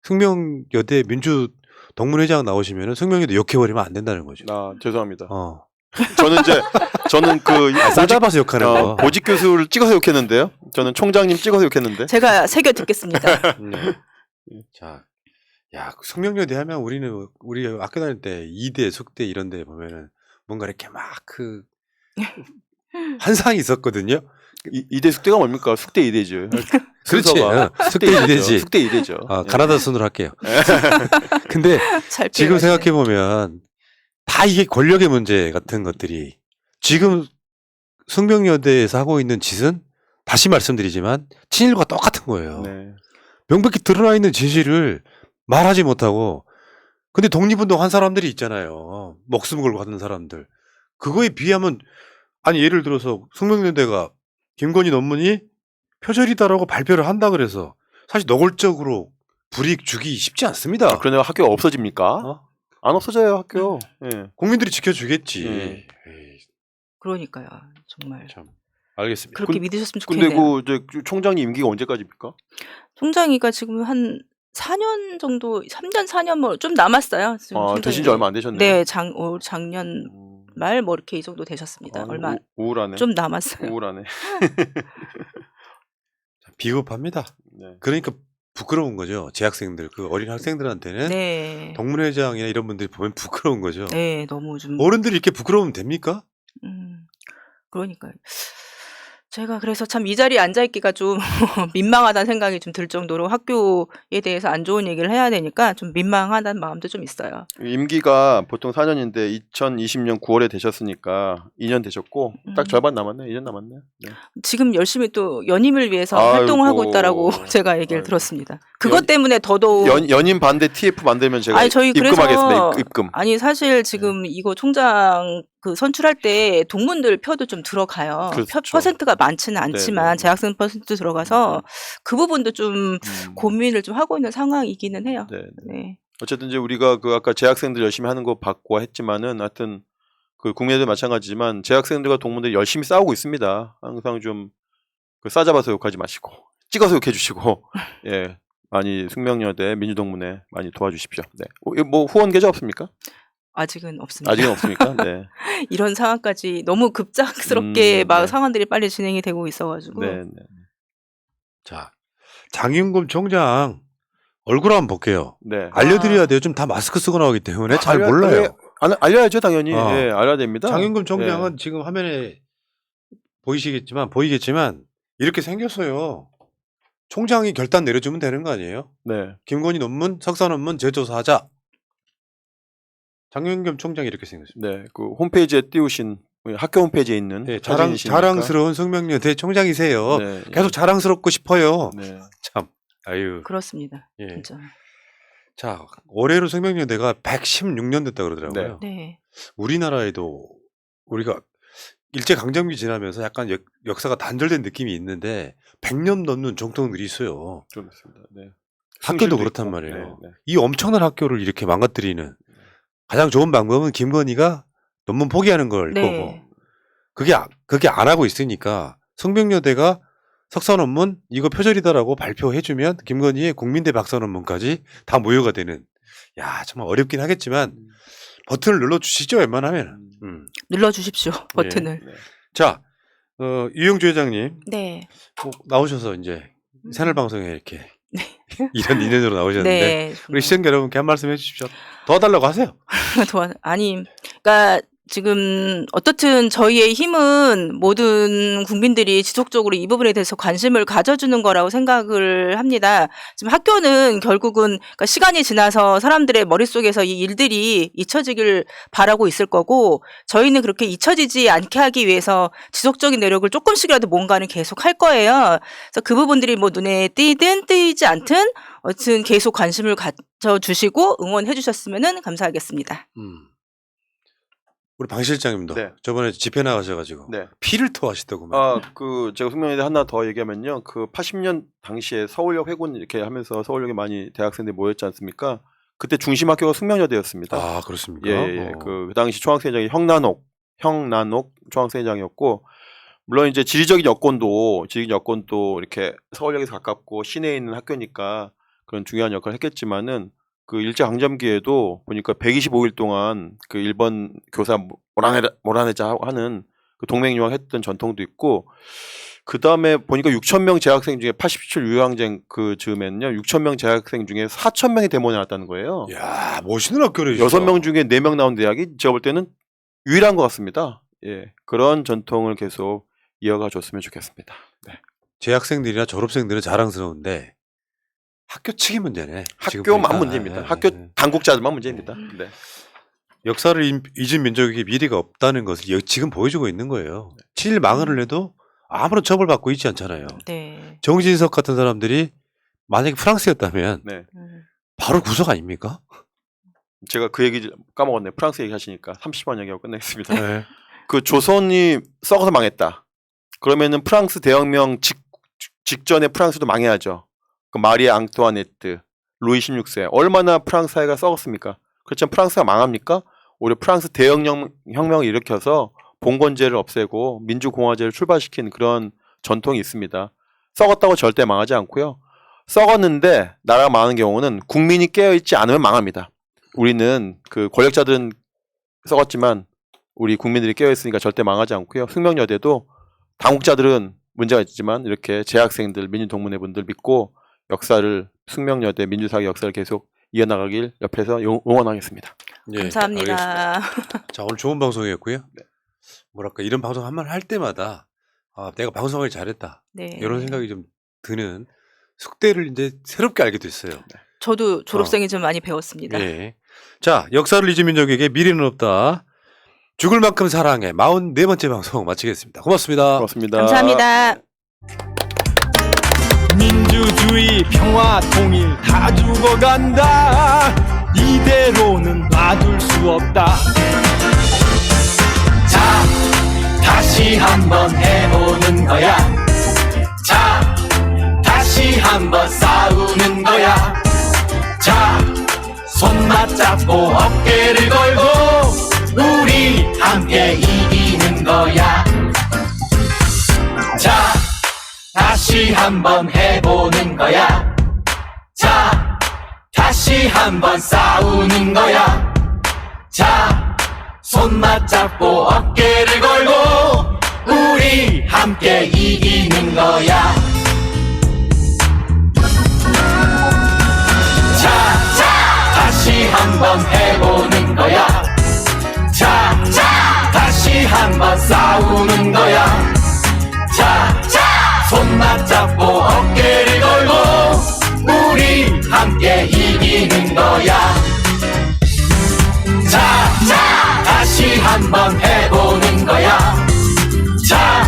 숙명여대 민주동문회장 나오시면은 숙명여대 욕해버리면 안 된다는 거죠. 죄송합니다. 어. 저는 그 싸잡아서 욕하는 거. 보직 교수를 찍어서 욕했는데요. 저는 총장님 찍어서 욕했는데. 제가 새겨 듣겠습니다. 네. 자, 야, 숙명여대 하면 우리 학교 다닐 때 이대, 숙대 이런 데 보면은 뭔가 이렇게 막 환상이 있었거든요. 이대 숙대가 뭡니까? 숙대 이대죠. 그렇지. 순서가. 숙대 이대지. 숙대 이대죠. 가나다 순으로 할게요. 근데 잘 지금 피해가시네. 생각해보면 다 이게 권력의 문제 같은 것들이 지금 숙명여대에서 하고 있는 짓은 다시 말씀드리지만 친일과 똑같은 거예요. 네. 명백히 드러나 있는 진실을 말하지 못하고 근데 독립운동 한 사람들이 있잖아요. 목숨 걸고 하는 사람들. 그거에 비하면 아니 예를 들어서 숙명여대가 김건희 논문이 표절이다라고 발표를 한다 그래서 사실 노골적으로 불이익 주기 쉽지 않습니다. 그런데 학교가 없어집니까? 안 없어져요 학교. 예. 국민들이 지켜주겠지. 네. 에이, 그러니까요. 정말 참 알겠습니다. 그렇게 믿으셨으면 근데 좋겠네요. 그 총장님 임기가 언제까지입니까? 총장이가 지금 한 4년 정도, 3년, 4년 뭐 좀 남았어요. 지금 총장이. 되신 지 얼마 안 되셨네요. 네, 작년 말 뭐 이렇게 이 정도 되셨습니다. 얼마 우울하네. 좀 남았어요. 우울하네. 비겁합니다. 네. 그러니까 부끄러운 거죠. 재학생들, 그 어린 학생들한테는 네. 동문회장이나 이런 분들이 보면 부끄러운 거죠. 네, 너무 좀 어른들이 이렇게 부끄러우면 됩니까? 그러니까요. 제가 그래서 참 이 자리에 앉아 있기가 좀 민망하다는 생각이 좀 들 정도로 학교에 대해서 안 좋은 얘기를 해야 되니까 좀 민망하다는 마음도 좀 있어요. 임기가 보통 4년인데 2020년 9월에 되셨으니까 2년 되셨고 딱 절반 남았네. 2년 남았네. 네. 지금 열심히 또 연임을 위해서 아이고. 활동을 하고 있다라고 제가 얘기를 아이고. 들었습니다. 그것 때문에 더더욱 연임 반대 TF 만들면 제가 아니, 저희 입금하겠습니다. 그래서 입금. 아니 사실 지금 이거 총장 그 선출할 때 동문들 표도 좀 들어가요. 그렇죠. 퍼센트가 많지는 않지만 네. 재학생 퍼센트 들어가서 그 부분도 좀 고민을 좀 하고 있는 상황이기는 해요. 네. 네. 어쨌든 이제 우리가 그 아까 재학생들 열심히 하는 거 봤고 했지만은 하여튼 그 국민들 마찬가지지만 재학생들과 동문들이 열심히 싸우고 있습니다. 항상 좀 그 싸잡아서 욕하지 마시고 찍어서 욕해 주시고 예. 많이 숙명여대 민주동문회 많이 도와주십시오. 네. 뭐 후원 계좌 없습니까? 아직은 없습니다. 아직은 없습니까? 네. 이런 상황까지 너무 급작스럽게 막 네. 상황들이 빨리 진행이 되고 있어가지고 네. 네. 자, 장윤금 총장 얼굴 한번 볼게요. 네. 알려드려야 돼요. 좀 다 마스크 쓰고 나오기 때문에 잘 알려- 몰라요. 알려야죠, 당연히. 어. 예, 알아야 됩니다. 장윤금 총장은 예. 지금 화면에 보이겠지만 이렇게 생겼어요. 총장이 결단 내려주면 되는 거 아니에요? 네. 김건희 논문, 석사 논문 재조사하자. 장윤금 총장이 이렇게 생겼습니다. 네. 그 홈페이지에 띄우신 학교 홈페이지에 있는 네, 사진이시니까. 자랑스러운 숙명여대 총장이세요. 네. 계속 자랑스럽고 싶어요. 네. 참, 아유. 그렇습니다. 예. 진짜. 자, 올해로 숙명여대가 116년 됐다 그러더라고요. 네. 우리나라에도 우리가 일제강점기 지나면서 약간 역사가 단절된 느낌이 있는데 100년 넘는 정통들이 있어요. 좀 있습니다. 네. 학교도 승실도 그렇단 있고. 말이에요. 네. 네. 이 엄청난 학교를 이렇게 망가뜨리는 가장 좋은 방법은 김건희가 논문 포기하는 걸 네. 거고 그게 안 하고 있으니까 숙명여대가 석사 논문 이거 표절이다라고 발표해주면 김건희의 국민대 박사 논문까지 다 무효가 되는 야 정말 어렵긴 하겠지만 버튼을 눌러주시죠 웬만하면 눌러주십시오 버튼을. 네. 자 유영주 회장님 네. 꼭 나오셔서 이제 새날 방송에 이렇게 이런 인연으로 나오셨는데 네. 우리 시청자 여러분께 한 말씀 해주십시오. 도와달라고 하세요. 아니, 그러니까 지금 어떻든 저희의 힘은 모든 국민들이 지속적으로 이 부분에 대해서 관심을 가져주는 거라고 생각을 합니다. 지금 학교는 결국은 그러니까 시간이 지나서 사람들의 머릿속에서 이 일들이 잊혀지길 바라고 있을 거고 저희는 그렇게 잊혀지지 않게 하기 위해서 지속적인 노력을 조금씩이라도 뭔가는 계속 할 거예요. 그래서 그 부분들이 뭐 눈에 띄든 띄지 않든 어쨌든 계속 관심을 가져주시고 응원해 주셨으면 감사하겠습니다. 우리 방 실장님도 네. 저번에 집회 나가셔가지고 네. 피를 토하시더구만. 그 제가 숙명여대 하나 더 얘기하면요. 그 80년 당시에 서울역 회군 이렇게 하면서 서울역에 많이 대학생들이 모였지 않습니까? 그때 중심 학교가 숙명여대였습니다. 아 그렇습니까? 예. 그 당시 총학생회장이 형난옥 총학생회장이었고 물론 이제 지리적인 여건도 이렇게 서울역에서 가깝고 시내에 있는 학교니까 그런 중요한 역할을 했겠지만은 그 일제강점기에도 보니까 125일 동안 그 일본 교사 몰아내자 하는 그 동맹유학했던 전통도 있고 그 다음에 보니까 6,000명 재학생 중에 87 유학생 그 즈음에는요 6,000명 재학생 중에 4,000명이 데모에 나왔다는 거예요. 야 멋있는 학교를 6명 중에 4명 나온 대학이 제가 볼 때는 유일한 것 같습니다. 예, 그런 전통을 계속 이어가 줬으면 좋겠습니다. 네. 재학생들이나 졸업생들은 자랑스러운데 학교 측이 문제네. 지금 학교만 보니까. 문제입니다. 예, 학교 예. 당국자들만 문제입니다. 네. 역사를 잊은 민족에게 미래가 없다는 것을 지금 보여주고 있는 거예요. 7일 망언을 해도 아무런 처벌받고 있지 않잖아요. 네. 정진석 같은 사람들이 만약에 프랑스였다면 네. 바로 구속 아닙니까? 제가 그 얘기 까먹었네. 프랑스 얘기 하시니까 30번 얘기하고 끝내겠습니다. 네. 그 조선이 썩어서 망했다. 그러면은 프랑스 대혁명 직전에 프랑스도 망해야죠. 그 마리아 앙투아네트, 루이 16세 얼마나 프랑스 사회가 썩었습니까? 그렇지만 프랑스가 망합니까? 오히려 프랑스 대혁명을 일으켜서 봉건제를 없애고 민주공화제를 출발시킨 그런 전통이 있습니다. 썩었다고 절대 망하지 않고요. 썩었는데 나라가 망하는 경우는 국민이 깨어있지 않으면 망합니다. 우리는 그 권력자들은 썩었지만 우리 국민들이 깨어있으니까 절대 망하지 않고요. 숙명여대도 당국자들은 문제가 있지만 이렇게 재학생들, 민주동문회 분들 믿고 역사를 숙명여대 민주사회 역사를 계속 이어나가길 옆에서 응원하겠습니다. 예, 감사합니다. 알겠습니다. 자 오늘 좋은 방송이었고요. 네. 뭐랄까 이런 방송 한 번 할 때마다 아, 내가 방송을 잘했다 네. 이런 생각이 좀 드는 숙대를 이제 새롭게 알게 됐어요. 저도 졸업생이 좀 많이 배웠습니다. 네. 자, 역사를 잊은 민족에게 미래는 없다. 죽을 만큼 사랑해 44번째 방송 마치겠습니다. 고맙습니다. 고맙습니다. 감사합니다. 민주주의 평화 통일 다 죽어간다 이대로는 놔둘 수 없다 자, 다시 한번 해보는 거야. 자, 다시 한번 싸우는 거야. 자, 손 맞잡고 어깨를 걸고 우리 함께 이기는 거야. 자, 다시 한번 해보는 거야. 자, 다시 한번 싸우는 거야. 자, 손 맞잡고 어깨를 걸고 우리 함께 이기는 거야. 자, 다시 한번 해보는 거야. 자, 다시 한번 싸우는 거야. 자, 손 맞잡고 어깨를 걸고 우리 함께 이기는 거야. 자, 다시 한번 해보는 거야. 자,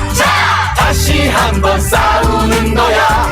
다시 한번 싸우는 거야.